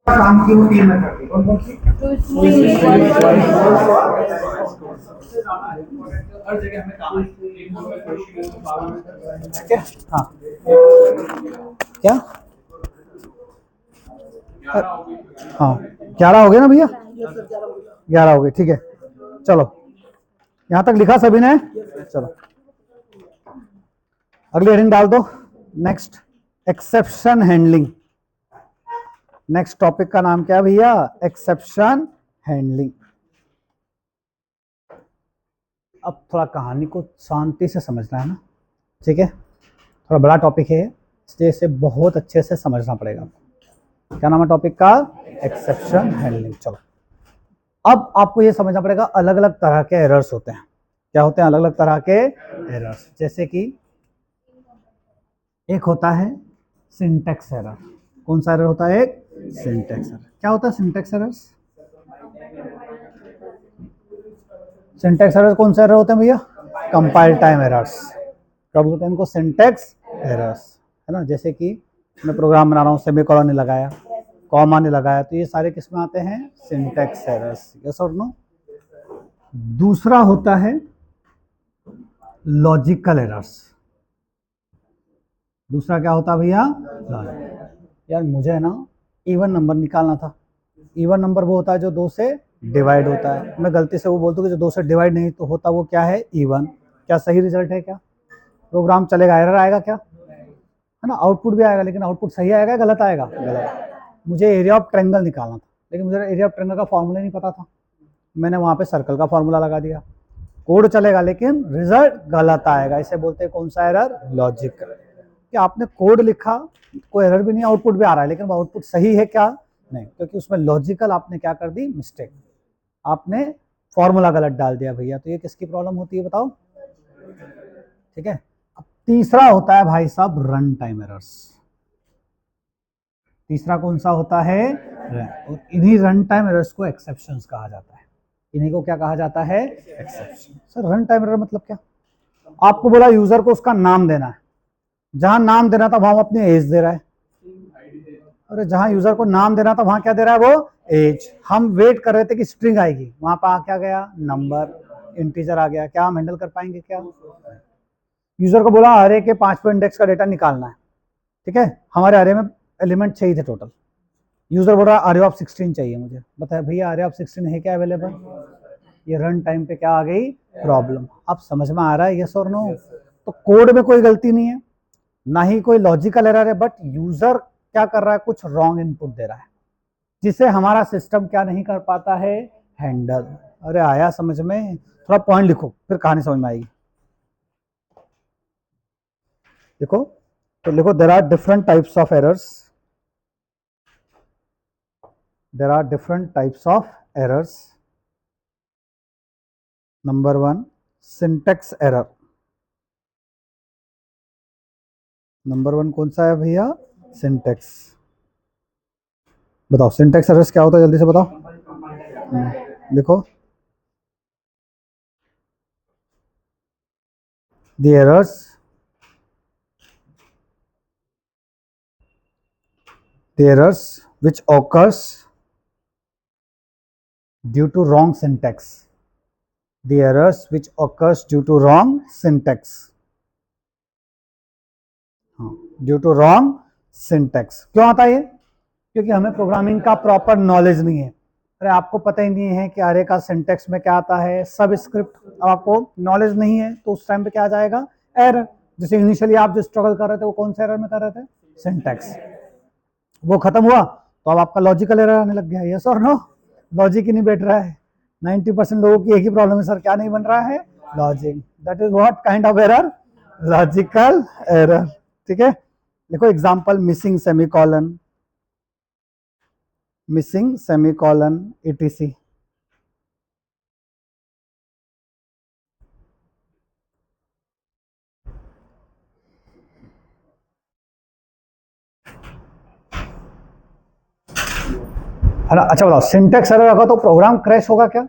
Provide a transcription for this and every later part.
काम की वो 3 मेथड थी, कौन कौन सी? हर जगह हमें काम ठीक है। हाँ क्या? हाँ 11 हो गए ना भैया? 11 हो गए, ठीक है। चलो यहाँ तक लिखा सभी ने? चलो अगली हेडिंग डाल दो। Next, exception handling. Next topic का नाम क्या है भैया? Exception handling. अब थोड़ा कहानी को शांति से समझना है ना, ठीक है? थोड़ा बड़ा टॉपिक है, इसलिए इसे बहुत अच्छे से समझना पड़ेगा आपको। क्या नाम है टॉपिक का? Exception handling. चलो अब आपको ये समझना पड़ेगा अलग अलग तरह के एरर्स होते हैं। क्या होते हैं अलग अलग तरह के एरर्स? जैसे कि एक होता है सिंटैक्स एरर। कौन सा एरर होता है? एक सिंटैक्स एरर। क्या होता है सिंटैक्स एरर्स? सिंटैक्स एरर कौन से एरर होते हैं भैया? Compile time errors. क्या बोलते हैं इनको? सिंटैक्स एरर्स, है ना? जैसे कि मैं प्रोग्राम बना रहा हूँ, सेमीकोलन नहीं लगाया, कॉमा नहीं लगाया, तो ये सारे किस में आते हैं? Syntax errors. यस और नो? दूसरा होता है लॉजिकल एरर्स। दूसरा क्या होता है भैया? लॉजिक। यार मुझे ना इवन नंबर निकालना था। इवन नंबर वो होता है जो 2 से डिवाइड होता है। मैं गलती से वो बोलता हूँ कि जो 2 से डिवाइड नहीं तो होता, वो क्या है? इवन। क्या सही रिजल्ट है? क्या प्रोग्राम चलेगा? एरर आएगा क्या? है ना? आउटपुट भी आएगा, लेकिन आउटपुट सही आएगा गलत आएगा? गलत। मुझे एरिया ऑफ ट्रायंगल निकालना था, लेकिन मुझे एरिया ऑफ ट्रायंगल का फॉर्मूला नहीं पता था। मैंने वहां पे सर्कल का फॉर्मूला लगा दिया। कोड चलेगा लेकिन रिजल्ट गलत आएगा। इसे बोलते हैं कौन सा एरर? लॉजिकल। कि आपने कोड लिखा, कोई एरर भी नहीं, आउटपुट भी आ रहा है, लेकिन आउटपुट सही है क्या? नहीं, क्योंकि उसमें लॉजिकल आपने क्या कर दी? मिस्टेक। आपने फॉर्मूला गलत डाल दिया भैया। तो ये किसकी प्रॉब्लम होती है बताओ? ठीक है। अब तीसरा होता है भाई साहब रन टाइम एरर्स। तीसरा कौन सा होता है? और इन्हीं रन टाइम एरर्स को एक्सेप्शंस कहा जाता है। इन्हीं को क्या कहा जाता है? Exception. Sir run time error मतलब क्या? आपको बोला यूजर को उसका नाम देना है, जहां नाम देना था वहां अपनी एज दे रहा है। अरे जहां यूजर को नाम देना था वहां क्या दे रहा है? वो एज। हम वेट कर रहे थे कि स्ट्रिंग आएगी, वहां पर आ क्या गया? नंबर, इंटीजर आ गया। क्या हम हैंडल कर पाएंगे क्या? यूजर को बोला अरे के 5 इंडेक्स का डेटा निकालना है, ठीक है? हमारे अरे में एलिमेंट चाहिए थे टोटल। यूजर बोल रहा अरे ऑफ 16 चाहिए मुझे। बताया भैया अरे ऑफ 16 है क्या अवेलेबल? ये रन टाइम पे क्या आ गई? प्रॉब्लम। अब समझ में आ रहा है? यस और नो? तो कोड में कोई गलती नहीं है, ना ही कोई लॉजिकल एरर है, बट यूजर क्या कर रहा है? कुछ रॉन्ग इनपुट दे रहा है, जिसे हमारा सिस्टम क्या नहीं कर पाता है? हैंडल। अरे आया समझ में? थोड़ा पॉइंट लिखो, फिर कहानी समझ में आएगी। देखो तो लिखो, there are different types of errors. There are different types of errors. Number 1 syntax error. Number 1 कौन सा है भैया? सिंटेक्स। बताओ सिंटेक्स एरर्स क्या होता है, जल्दी से बताओ। लिखो, the errors which occurs due to wrong syntax. The errors which occurs due to wrong syntax. Due to wrong syntax. क्यों आता है ये? क्योंकि हमें प्रोग्रामिंग का प्रॉपर नॉलेज नहीं है। अरे आपको पता ही नहीं है कि अरे का सिंटेक्स में क्या आता है, सब स्क्रिप्ट। अब आपको नॉलेज नहीं है तो उस टाइम पे क्या आ जाएगा? एरर। जैसे इनिशियली आप जो स्ट्रगल कर रहे थे वो कौन से एरर में कर रहे थे? सिंटेक्स। वो खत्म हुआ तो अब आपका लॉजिकल एरर आने लग गया। यस और नो? लॉजिक ही नहीं बैठ रहा है। 90% लोगों की एक ही प्रॉब्लम है, सर क्या नहीं बन रहा है? Logic. That is what kind of error? Logical error. ठीक है। देखो example, missing semicolon, missing semicolon etc। है ना? अच्छा बताओ, सिंटेक्स एरर होगा तो प्रोग्राम क्रैश होगा क्या?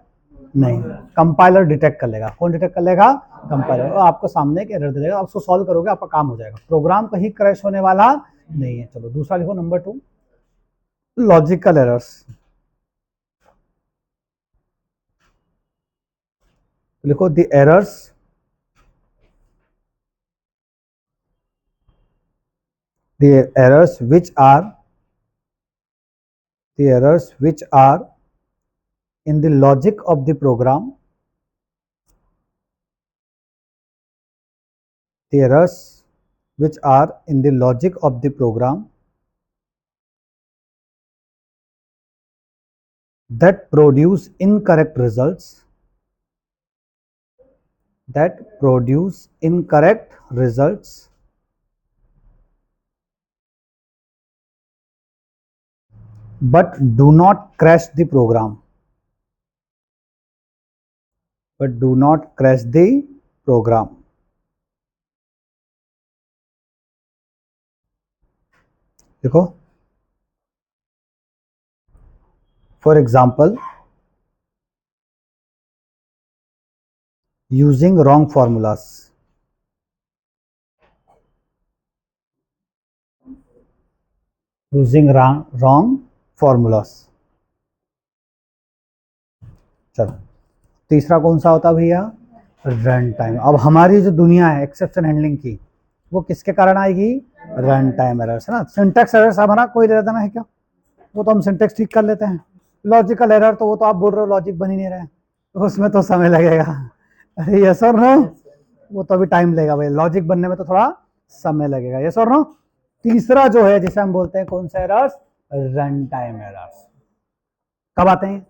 नहीं, कंपाइलर डिटेक्ट कर लेगा। कौन डिटेक्ट कर लेगा? कंपाइलर। और आपको सामने एक एरर दे देगा, आप उसको सॉल्व करोगे, आपका काम हो जाएगा। प्रोग्राम कहीं क्रैश होने वाला नहीं है। चलो दूसरा लिखो, नंबर 2। लॉजिकल एरर्स, लिखो the errors the errors which are the errors which are in the logic of the program, the errors which are in the logic of the program that produce incorrect results, that produce incorrect results but do not crash the program, but do not crash the program. देखो, for example, using wrong formulas, using wrong formulas. चलो, तीसरा कौन सा होता है भैया? Run time. अब हमारी जो दुनिया है एक्सेप्शन हैंडलिंग की, वो किसके कारण आएगी? रन टाइम एरर्स, है ना। सिंटेक्स एरर्स हमारा कोई दे देना है क्या? वो तो हम सिंटेक्स ठीक कर लेते हैं। लॉजिकल एरर तो वो तो आप बोल रहे हो लॉजिक बन ही नहीं रहे, तो उसमें तो समय लगेगा। अरे यस और नो? वो तो अभी टाइम लगेगा भाई, लॉजिक बनने में तो थोड़ा समय लगेगा। यस और नो? तीसरा जो है जिसे हम बोलते हैं कौन सा एरर्स? Run time errors. कब आते हैं?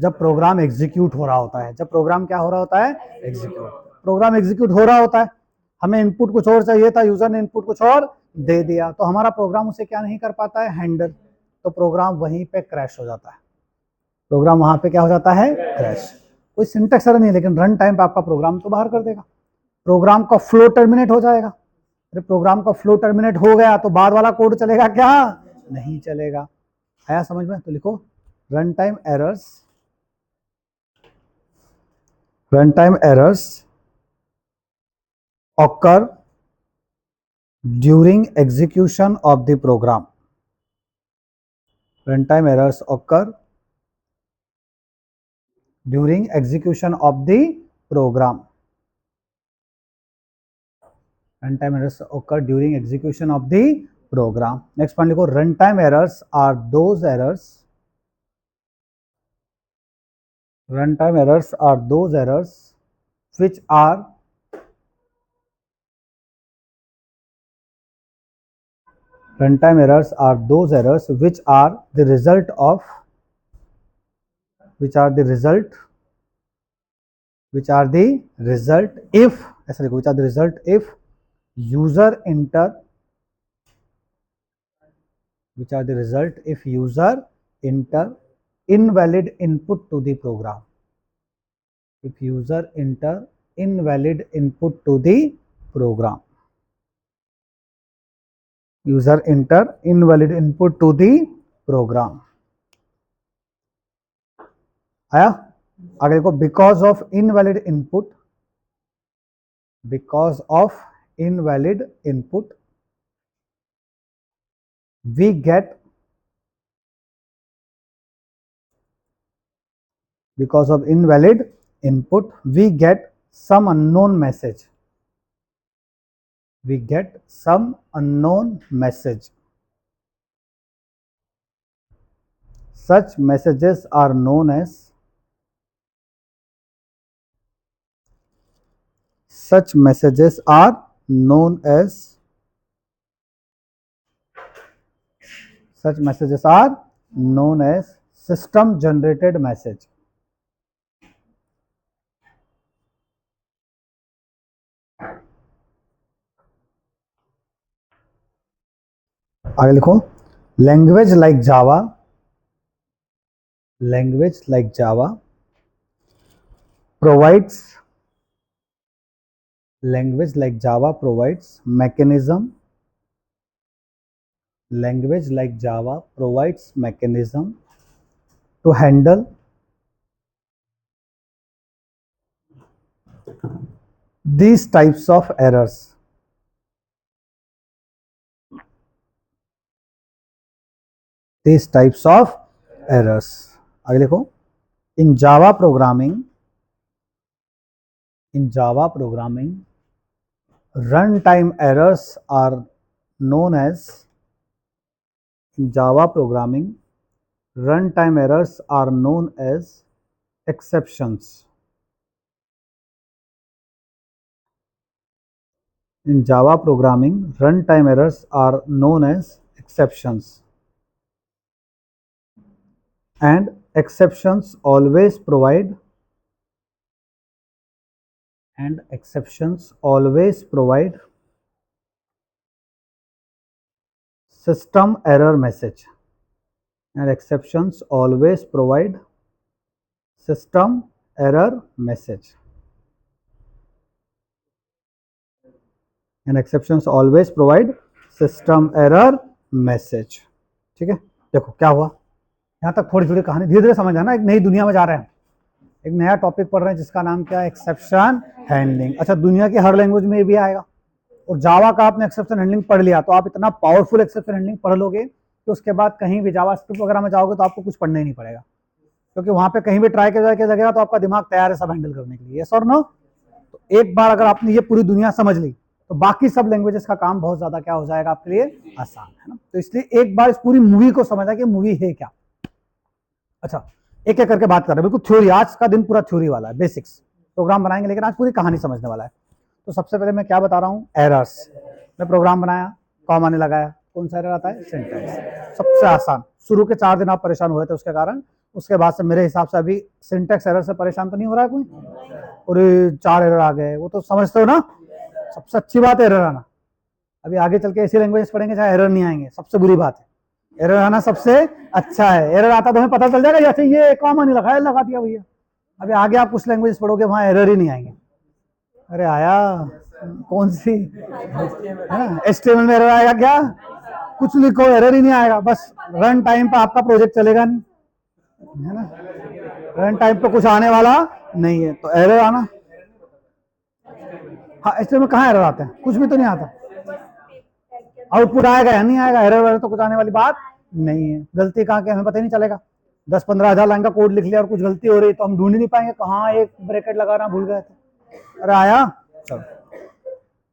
जब प्रोग्राम एग्जीक्यूट हो रहा होता है। जब प्रोग्राम क्या हो रहा होता है? एग्जीक्यूट। प्रोग्राम एग्जीक्यूट हो रहा होता है, हमें इनपुट कुछ और चाहिए था, यूजर ने इनपुट कुछ और दे दिया, तो हमारा प्रोग्राम उसे क्या नहीं कर पाता है? हैंडल। तो प्रोग्राम वहीं पे क्रैश हो जाता है। प्रोग्राम वहां पे क्या हो जाता है? क्रैश। कोई सिंटेक्स एरर नहीं, लेकिन रन टाइम पे आपका प्रोग्राम तो बाहर कर देगा। प्रोग्राम का फ्लो टर्मिनेट हो जाएगा। अरे प्रोग्राम का फ्लो टर्मिनेट हो गया तो बाद वाला कोड चलेगा क्या? नहीं चलेगा। आया समझ में? तो लिखो run time errors, runtime errors occur during execution of the program. Runtime errors occur during execution of the program. Runtime errors occur during execution of the program. Next one लिखो, runtime errors are those errors, runtime errors are those errors which are runtime errors are those errors which are the result of, which are the result, which are the result if, ऐसा लिखो, which are the result if user enter, which are the result if user enter invalid input to the program, if user enter invalid input to the program, user enter invalid input to the program. आया? आगे देखो, because of invalid input, because of invalid input we get, because of invalid input we get some unknown message, we get some unknown message. Such messages are known as, such messages are known as, such messages are known as system generated message. आगे लिखो, language like Java, language like Java provides, language like Java provides mechanism, language like Java provides mechanism to handle these types of errors. these types of errors. आगे लिखो, in Java programming runtime errors are known as exceptions. In Java programming, runtime errors are known as exceptions, and exceptions always provide system error message. And exceptions always provide system error message. And exceptions always provide system error message. ठीक है, देखो क्या हुआ, यहाँ तक थोड़ी थोड़ी कहानी धीरे धीरे समझ आना। एक नई दुनिया में जा रहे हैं, एक नया टॉपिक पढ़ रहे हैं जिसका नाम क्या है, एक्सेप्शन हैंडलिंग। अच्छा, दुनिया की हर लैंग्वेज में ये भी आएगा, और जावा का आपने एक्सेप्शन हैंडलिंग पढ़ लिया तो आप इतना पावरफुल एक्सेप्शन हैंडलिंग पढ़ लोगे कि उसके बाद कहीं भी जावा स्क्रिप्ट वगैरह में जाओगे तो आपको कुछ पढ़ना ही नहीं पड़ेगा, क्योंकि वहां पे कहीं भी ट्राई किया लगेगा तो आपका दिमाग तैयार है सब हैंडल करने के लिए। यस और नो? तो एक बार अगर आपने ये पूरी दुनिया समझ ली तो बाकी सब लैंग्वेजेस का काम बहुत ज्यादा क्या हो जाएगा आपके लिए, आसान, है ना। तो इसलिए एक बार इस पूरी मूवी को समझा कि मूवी है क्या। अच्छा, एक एक करके बात कर रहे हैं, बिल्कुल थ्योरी, आज का दिन पूरा थ्योरी वाला है, बेसिक्स प्रोग्राम बनाएंगे, लेकिन आज पूरी कहानी समझने वाला है। तो सबसे पहले मैं क्या बता रहा हूँ, एरर्स। मैं प्रोग्राम बनाया, कॉमा ने लगाया, कौन सा एरर आता है, सिंटैक्स। सबसे आसान, शुरू के 4 दिन आप परेशान हुए थे उसके कारण, उसके बाद से मेरे हिसाब से अभी सिंटैक्स एरर से परेशान तो नहीं हो रहा है कोई। और 4 एरर आ गए, वो तो समझते हो ना, सबसे अच्छी बात है एरर आना। अभी आगे चल के ऐसी लैंग्वेज पढ़ेंगे जहाँ एरर नहीं आएंगे, सबसे बुरी बात है। एरर आना सबसे अच्छा है, एरर आता तो हमें पता चल जाएगा जैसे ये कॉमा नहीं लगाया, लगा दिया भैया। अभी आगे आप कुछ लैंग्वेज पढ़ोगे वहां एरर ही नहीं आएंगे। अरे आया, कौन सी है ना, HTML में एरर आएगा क्या, कुछ लिखो एरर ही नहीं आएगा, बस रन टाइम पे आपका प्रोजेक्ट चलेगा नहीं, है ना, रन टाइम पे कुछ आने वाला नहीं है, तो एरर आना। हाँ, HTML में कहाँ एरर आते हैं, कुछ भी तो नहीं आता, आउटपुट आएगा या नहीं आएगा, एरर वगैरह तो कुछ आने वाली बात नहीं है। गलती कहाँ के हमें पता ही नहीं चलेगा, 10-15 हजार लाइन का कोड लिख लिया और कुछ गलती हो रही तो हम ढूंढ ही नहीं पाएंगे कहाँ एक ब्रैकेट लगाना भूल गए थे। अरे आया, चलो।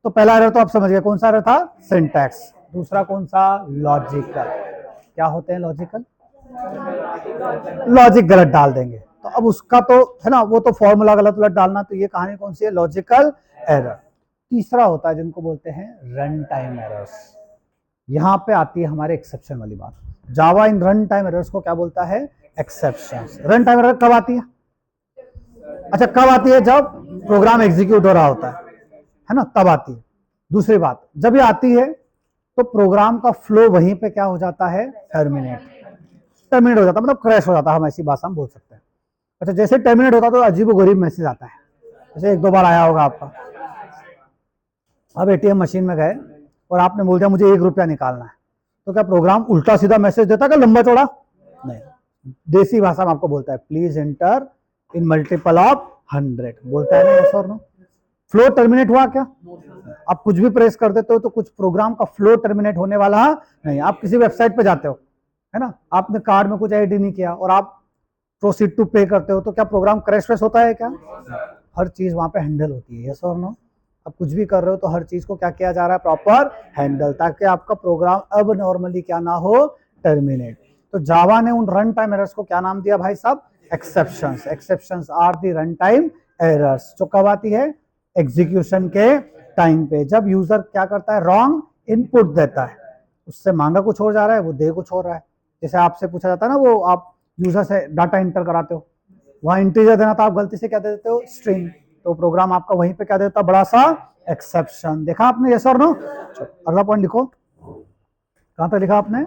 तो पहला एरर तो आप समझ गए, कौन सा एरर था, सिंटैक्स। दूसरा कौन सा, लॉजिकल। क्या होते हैं लॉजिकल, लॉजिक गलत डाल देंगे तो अब उसका तो है ना, वो तो फॉर्मूला गलत गलत डालना, तो ये कहानी कौन सी है, लॉजिकल एरर। तीसरा होता है जिनको बोलते हैं रन टाइम एरर्स। यहां पे आती है हमारे एक्सेप्शन वाली बात। जावा इन रन टाइम एरर्स को क्या बोलता है, एक्सेप्शंस। रन टाइम एरर कब आती है, अच्छा कब आती है, जब प्रोग्राम एग्जीक्यूट हो रहा होता है ना, तब आती है। दूसरी बात, जब ये आती है तो प्रोग्राम का फ्लो वहीं पे क्या हो जाता है, टर्मिनेट हो जाता है, मतलब क्रैश हो जाता है, हम ऐसी भाषा में बोल सकते हैं। अच्छा, जैसे टर्मिनेट होता है तो अजीबोगरीब मैसेज आता है, जैसे 1-2 बार आया होगा आपका। अब ATM मशीन में गए और आपने बोल दिया मुझे 1 रुपया निकालना है, तो क्या प्रोग्राम उल्टा सीधा मैसेज देता है, लंबा चौड़ा नहीं, देसी भाषा में आपको बोलता है please enter in multiple of 100, बोलता है ना, यस और नो। फ्लो टर्मिनेट हुआ क्या, आप कुछ भी प्रेस कर देते हो तो कुछ प्रोग्राम का फ्लो टर्मिनेट होने वाला नहीं। आप किसी वेबसाइट पे जाते हो, है ना, आपने कार्ड में कुछ ऐड ही नहीं किया और आप प्रोसीड टू पे करते हो, तो क्या प्रोग्राम क्रैश होता है क्या, हर चीज वहां पे हैंडल होती है, यस और नो। आप कुछ भी कर रहे हो तो हर चीज को क्या किया जा रहा है, प्रॉपर हैंडल, ताकि आपका प्रोग्राम अब नॉर्मली क्या ना हो, टर्मिनेट। तो जावा ने उन रन टाइम एरर्स को क्या नाम दिया भाई साहब, exceptions. Exceptions are the run time errors, जो कब आती है, एग्जीक्यूशन के टाइम पे, जब यूजर क्या करता है, रॉन्ग इनपुट देता है, उससे मांगा कुछ हो जा रहा है, वो दे कुछ हो रहा है। जैसे आपसे पूछा जाता है ना, वो आप यूजर से डाटा इंटर कराते हो, वहां इंटीजर देना था, आप गलती से क्या दे देते हो, स्ट्रिंग, तो प्रोग्राम आपका वहीं पे क्या देता, बड़ा सा एक्सेप्शन। देखा आपने, यस और नो। अगला पॉइंट लिखो, कहां तक लिखा आपने,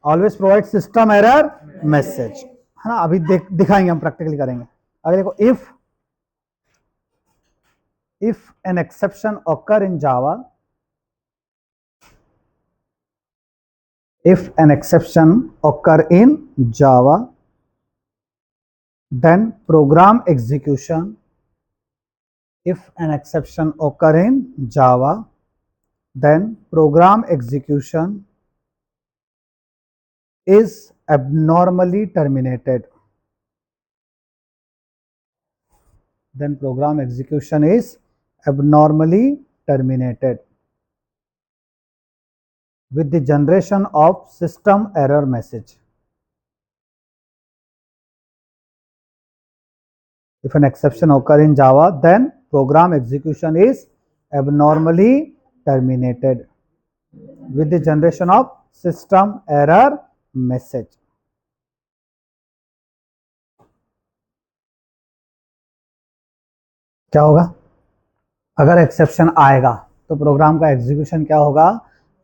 always provide system error message, है ना, अभी दिखाएंगे हम, प्रैक्टिकली करेंगे। अगर देखो, if an exception occur in Java, if an exception occur in Java, then program execution, if an exception occur in Java, then program execution is abnormally terminated, then program execution is abnormally terminated with the generation of system error message. If an exception occur in Java, then program execution is abnormally terminated with the generation of system error message. क्या होगा? अगर exception आएगा तो programme का execution क्या होगा?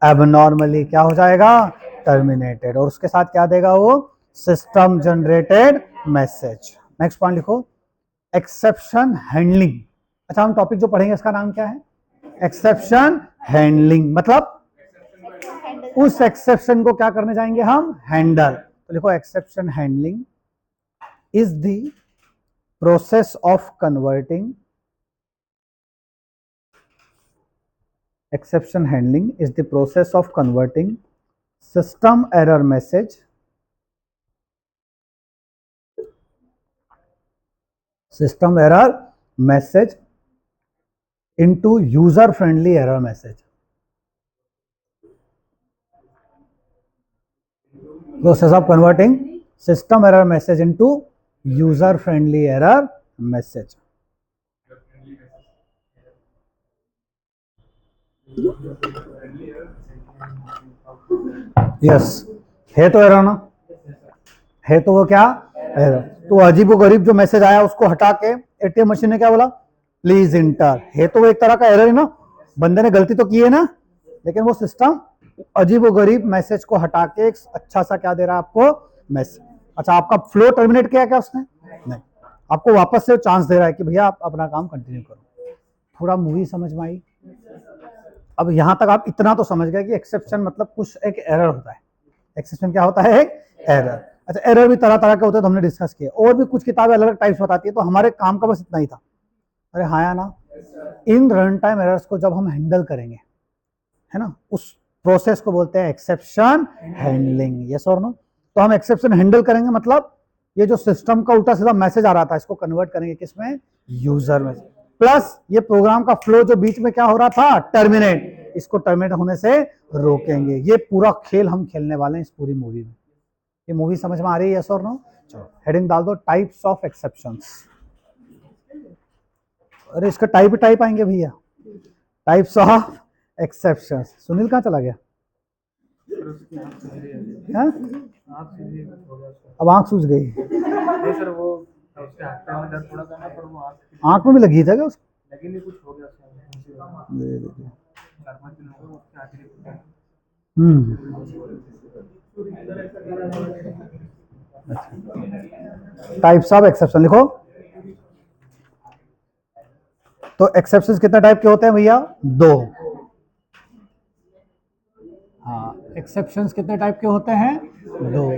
Abnormally क्या हो जाएगा? टर्मिनेटेड। और उसके साथ क्या देगा वो? System generated message. Next point लिखो, एक्सेप्शन हैंडलिंग। अच्छा, हम टॉपिक जो पढ़ेंगे इसका नाम क्या है? Exception handling. मतलब उस एक्सेप्शन को क्या करने जाएंगे हम? हैंडल। तो लिखो, exception handling is the process of converting, exception handling is the process of converting system error message into user friendly error message. Process of converting system error message into user friendly error message. Yes, है तो error ना? है तो वो क्या? Error. तो अजीबो गरीब जो मैसेज आया उसको हटा के एटीएम मशीन ने क्या बोला? Please inter. है तो वो एक तरह का एरर है ना, बंदे ने गलती तो की है ना, लेकिन वो सिस्टम अजीबो गरीब मैसेज को हटा के एक अच्छा सा क्या दे रहा है आपको? मैसेज। अच्छा, आपका फ्लो टर्मिनेट किया क्या उसने? नहीं, आपको वापस से चांस दे रहा है कि भैया आप अपना काम कंटिन्यू करो। थोड़ा मूवी समझ में आई? अब यहां तक आप इतना तो समझ गए कि एक्सेप्शन मतलब कुछ एक एरर होता है। एक्सेप्शन क्या होता है? एक एरर। अच्छा, एरर भी तरह तरह के होते हैं तो हमने डिस्कस किए, और भी कुछ किताबें अलग अलग टाइप्स बताती है, तो हमारे काम का बस इतना ही था। अरे हाँ या ना? इन रन टाइम एरर्स को जब हम हैंडल करेंगे, है ना, उस प्रोसेस को बोलते हैं एक्सेप्शन हैंडलिंग। यस और नो? तो हम एक्सेप्शन हैंडल करेंगे, मतलब ये जो सिस्टम का उल्टा सीधा मैसेज आ रहा था इसको कन्वर्ट करेंगे किसमें? यूजर में। प्लस ये प्रोग्राम का फ्लो जो बीच में क्या हो रहा था? टर्मिनेट। इसको टर्मिनेट होने से रोकेंगे। ये पूरा खेल हम खेलने वाले हैं इस पूरी मूवी में। ये मूवी समझ में आ रही है? यस और नो? चलो हेडिंग डाल दो, टाइप्स ऑफ एक्सेप्शंस। अरे इसका टाइप आएंगे भैया, टाइप्स ऑफ एक्सेप्शंस। सुनील कहाँ चला गया? अब आंख सूझ गई? आंख में भी लगी था क्या उसको? टाइप्स ऑफ एक्सेप्शन लिखो। तो एक्सेप्शंस कितने टाइप के होते हैं भैया? दो। हाँ, एक्सेप्शंस कितने टाइप के होते हैं? दो।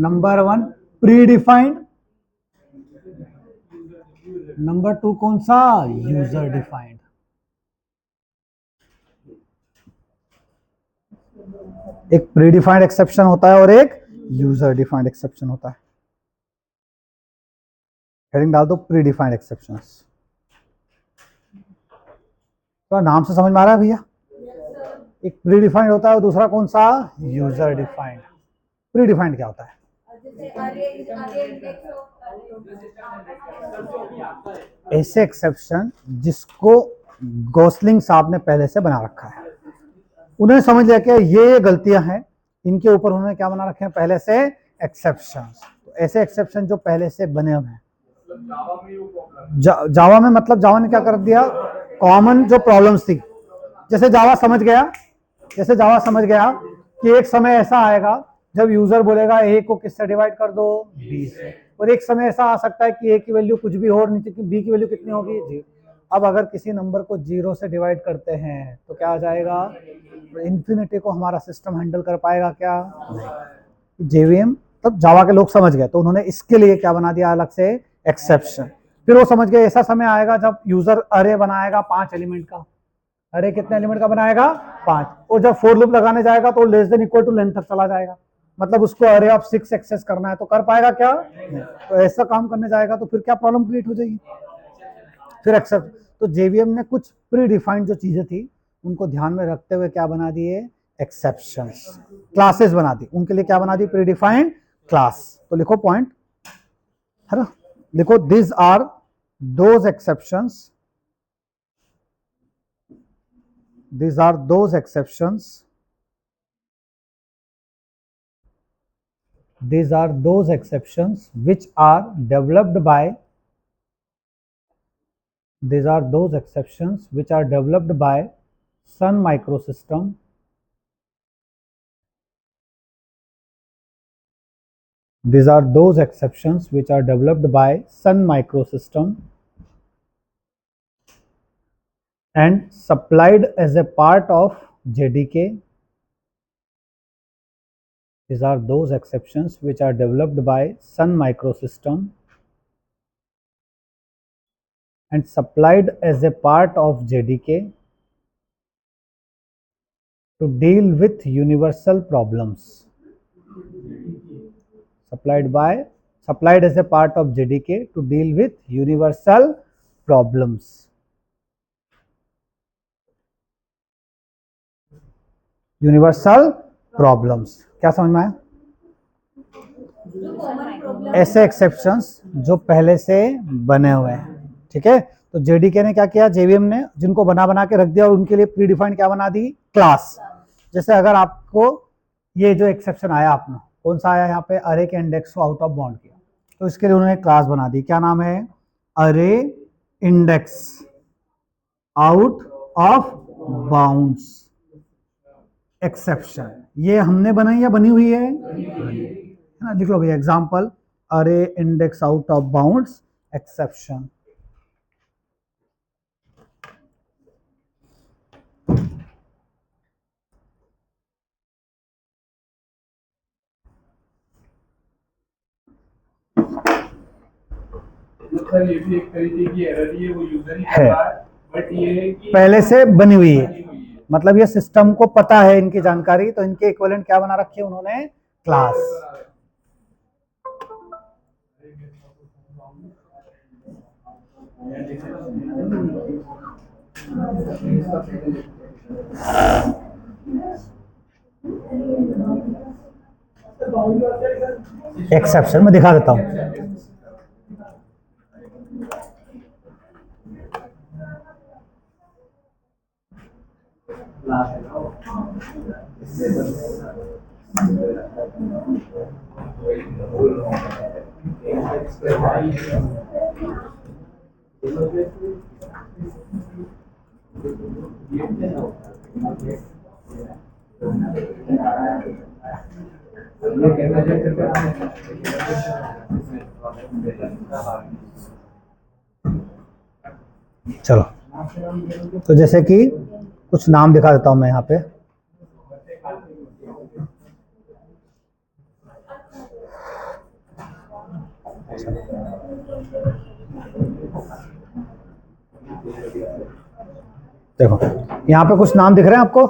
नंबर 1 प्री डिफाइंड, नंबर 2 कौन सा? User defined. एक प्री डिफाइंड एक्सेप्शन होता है और एक यूजर डिफाइंड एक्सेप्शन होता है। हेडिंग डाल दो, प्री डिफाइंड एक्सेप्शंस। तो नाम से समझ में आ रहा है भैया? एक प्री डिफाइंड होता है और दूसरा कौन सा? User defined. प्री डिफाइंड क्या होता है? ऐसे एक्सेप्शन जिसको गोसलिंग साहब ने पहले से बना रखा है, उन्हें समझ लिया कि ये गलतियां हैं, इनके ऊपर उन्होंने क्या बना रखे हैं? पहले से एक्सेप्शंस। तो ऐसे एक्सेप्शन जो पहले से बने हुए हैं जावा में, मतलब जावा ने क्या कर दिया? कॉमन जो प्रॉब्लम्स थी, जैसे जावा समझ गया कि एक समय ऐसा आएगा जब यूजर बोलेगा ए को किससे डिवाइड कर दो? बी से। और एक समय ऐसा आ सकता है कि ए की वैल्यू कुछ भी हो और नीचे की बी की वैल्यू कितनी होगी? 0। अब अगर किसी नंबर को 0 से डिवाइड करते हैं तो क्या आ जाएगा? इन्फिनिटी को हमारा सिस्टम हैंडल कर पाएगा क्या? नहीं। जेवीएम तब जावा के लोग समझ गए, तो उन्होंने इसके लिए क्या बना दिया? अलग से एक्सेप्शन। फिर वो समझ गए ऐसा समय आएगा जब यूजर अरे बनाएगा 5 एलिमेंट का। अरे कितने एलिमेंट का बनाएगा? 5। और जब फोर लूप लगाने जाएगा तो less than equal to length तक चला जाएगा। मतलब उसको अरे ऑफ 6 एक्सेस करना है तो कर पाएगा क्या? नहीं। तो ऐसा काम करने जाएगा तो फिर क्या प्रॉब्लम क्रिएट हो जाएगी? फिर एक्सेप्ट। तो जेवीएम ने कुछ प्री डिफाइंड जो चीजें थी उनको ध्यान में रखते हुए क्या बना दिए? एक्सेप्शंस, क्लासेस बना दी। उनके लिए क्या बना दी? Pre defined class. तो लिखो पॉइंट, है ना, लिखो this are those exceptions, these are those exceptions, these are those exceptions which are developed by, these are those exceptions which are developed by Sun Microsystem, these are those exceptions which are developed by Sun Microsystem and supplied as a part of JDK. These are those exceptions which are developed by Sun Microsystem and supplied as a part of JDK to deal with universal problems. Supplied as a part of JDK to deal with universal problems. Universal problems, क्या समझ में आया? ऐसे exceptions जो पहले से बने हुए हैं, ठीक है। तो जेडीके ने क्या किया? जेवीएम ने जिनको बना बना के रख दिया और उनके लिए प्री डिफाइंड क्या बना दी? क्लास। जैसे अगर आपको ये जो एक्सेप्शन आया, आपने कौन सा आया यहाँ पे? अरे के इंडेक्स को आउट ऑफ बाउंड किया, तो इसके लिए उन्होंने क्लास बना दी। क्या नाम है? अरे index out of bounds exception. ये हमने बनाई या बनी हुई है ना? लिख लो भैया एग्जांपल, अरे index out of bounds exception. Sir ये भी एक तरीके की एरर ही है, वो यूजर ही कर रहा है, बट ये है कि पहले से बनी हुई है, मतलब ये सिस्टम को पता है इनकी जानकारी, तो इनके इक्विवेलेंट क्या बना रखी है उन्होंने? क्लास। एक्सेप्शन मैं दिखा देता हूं। चलो, तो जैसे कि कुछ नाम दिखा देता हूं मैं यहाँ पे। देखो यहाँ पे कुछ नाम दिख रहे हैं आपको?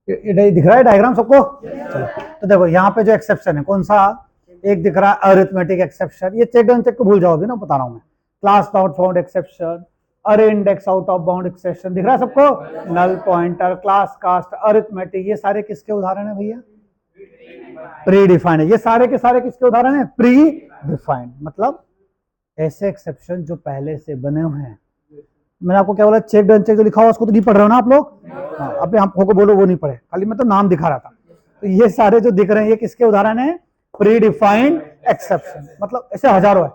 ये दिख रहा है डायग्राम सबको? चलो, तो देखो यहाँ पे जो एक्सेप्शन है कौन सा? एक दिख रहा है अरिथमेटिक एक्सेप्शन। ये चेक अनचेक को भूल जाओ अभी ना, बता रहा हूँ मैं। क्लास नॉट फाउंड एक्सेप्शन, अरे index out of bound exception, दिख रहा है सबको? Null pointer, class cast, arithmetic, ये सारे किसके उदाहरण है भैया? प्री डिफाइंड है। ये सारे के सारे किसके उदाहरण है? Pre defined. मतलब ऐसे एक्सेप्शन जो पहले से बने हुए हैं। मैंने आपको क्या बोला? चेक अनचेक जो लिखा हुआ उसको तो नहीं पढ़ रहे हो ना आप लोग? हाँ, अपने आपको को बोलो वो नहीं पढ़े, खाली मैं तो नाम दिखा रहा था। तो ये सारे जो दिख रहे हैं ये किसके उदाहरण है? Predefined exception. मतलब ऐसे हजारों है।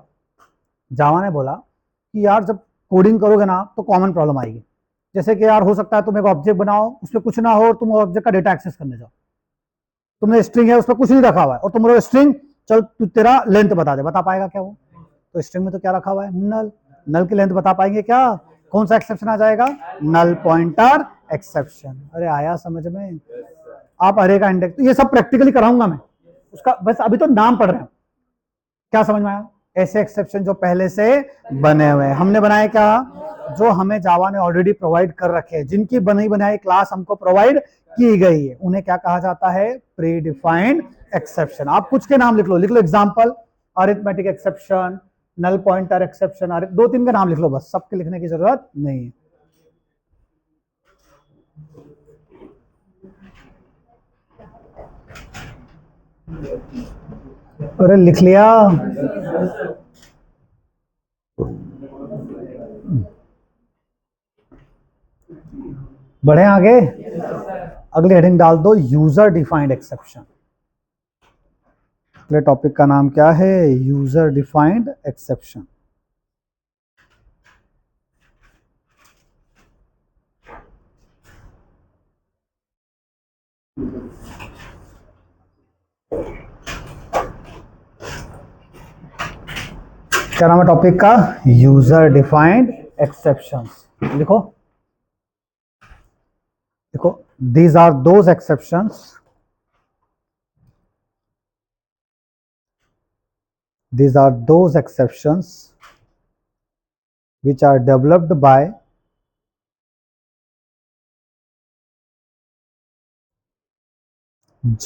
जावा ने बोला कि यार जब कोडिंग करोगे ना तो कॉमन प्रॉब्लम आएगी। जैसे कि यार हो सकता है तुम एक ऑब्जेक्ट बनाओ, उसमें कुछ ना हो और तुम ऑब्जेक्ट का डेटा एक्सेस करने जाओ। तुमने स्ट्रिंग है, उसमें कुछ नहीं रखा हुआ है और तुम बोलो स्ट्रिंग चल तू तेरा लेंथ बता दे, बता पाएगा क्या वो? तो स्ट्रिंग में तो क्या रखा हुआ है? नल। नल की लेंथ बता पाएंगे क्या? कौन सा एक्सेप्शन आ जाएगा? Null pointer exception. अरे आया समझ में? आप अरे का इंडेक्स, तो ये सब प्रैक्टिकली कराऊंगा मैं उसका, बस अभी तो नाम पढ़ रहे हैं। क्या समझ में आया? ऐसे एक्सेप्शन जो पहले से बने हुए हैं। हमने बनाए क्या? जो हमें जावा ने ऑलरेडी प्रोवाइड कर रखे हैं, जिनकी बनी बनाई क्लास हमको प्रोवाइड की गई है उन्हें क्या कहा जाता है? Predefined exception. आप कुछ के नाम लिख लो example, arithmetic exception, null pointer exception, दो तीन का नाम लिख लो बस, सबके लिखने की जरूरत नहीं है। अरे लिख लिया? बढ़े आगे, अगली हेडिंग डाल दो यूजर डिफाइंड एक्सेप्शन। अगले टॉपिक का नाम क्या है? User defined exception. क्या नाम है टॉपिक का? User defined exceptions. लिखो देखो, these are those exceptions, these are those exceptions which are developed by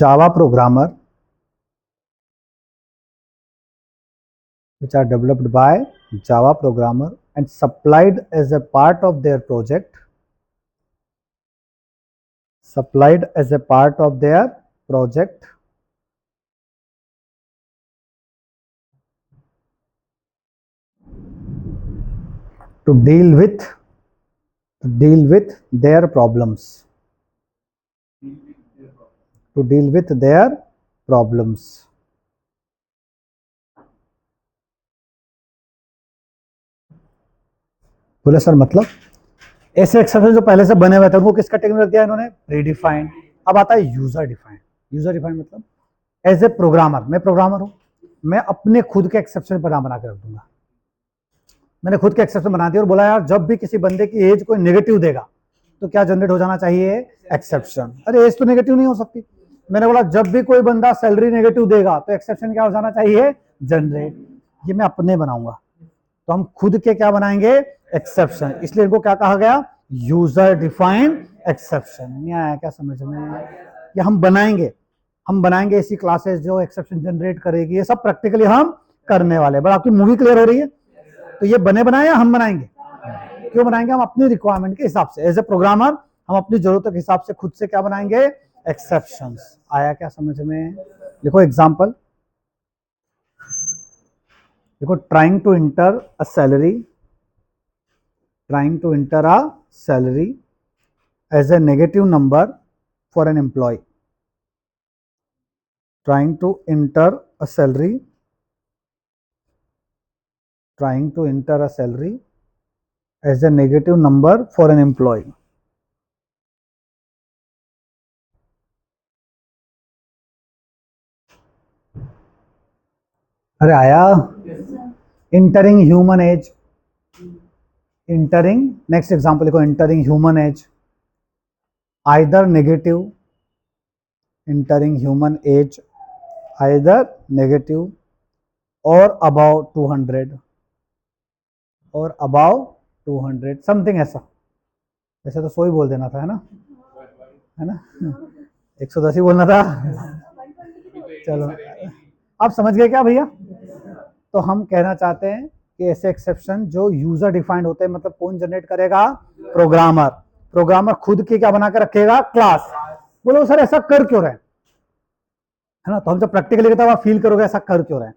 Java programmer, which are developed by Java programmer and supplied as a part of their project, supplied as a part of their project to deal with their problems, to deal with their problems. बोले sir मतलब ऐसे exception जो पहले से बने हुए थे उनको किस कैटेगरी में रख दिया इन्होंने? प्रीडिफाइंड। अब आता है यूजर डिफाइंड। यूजर डिफाइंड मतलब एज ए प्रोग्रामर, मैं प्रोग्रामर हूं, मैं अपने खुद के एक्सेप्शन प्रोग्राम बना के रख दूंगा। मैंने खुद के एक्सेप्शन बना दिया और बोला यार जब भी किसी बंदे की एज कोई नेगेटिव देगा तो क्या जनरेट हो जाना चाहिए? एक्सेप्शन। अरे एज तो नेगेटिव नहीं हो सकती। मैंने बोला जब भी कोई बंदा सैलरी नेगेटिव देगा तो एक्सेप्शन क्या हो जाना चाहिए? जनरेट। ये मैं अपने बनाऊंगा, तो हम खुद के क्या बनाएंगे? एक्सेप्शन। इसलिए इनको क्या कहा गया? User defined exception. नहीं आया क्या समझ में? ये हम बनाएंगे ऐसी क्लासेस जो एक्सेप्शन जनरेट करेगी। ये सब प्रैक्टिकली हम करने वाले हैं। बट आपकी मूवी क्लियर हो रही है? तो ये बने बनाए या हम बनाएंगे? क्यों बनाएंगे? हम अपनी रिक्वायरमेंट के हिसाब से, एज ए प्रोग्रामर हम अपनी जरूरतों के हिसाब से खुद से क्या बनाएंगे? एक्सेप्शंस। आया क्या समझ में? लिखो एग्जांपल, देखो trying to enter a salary, trying to enter a salary as a negative number for an employee, trying to enter a salary, trying to enter a salary as a negative number for an employee. अरे आया? Entering human age, entering, next example लिखो, entering human age either negative, entering human age either negative or above 200 or above 200 something ऐसा। वैसे तो 100 ही बोल देना था, है ना 110 ही बोलना था। चलो आप समझ गए क्या भैया? तो हम कहना चाहते हैं कि ऐसे एक्सेप्शन जो यूजर डिफाइंड होते हैं, मतलब कौन जनरेट करेगा? प्रोग्रामर। प्रोग्रामर खुद के क्या बना के रखेगा? क्लास। बोलो सर ऐसा कर क्यों रहे, है ना? तो हम जब प्रैक्टिकली करते हैं आप फील करोगे ऐसा कर क्यों रहे हैं।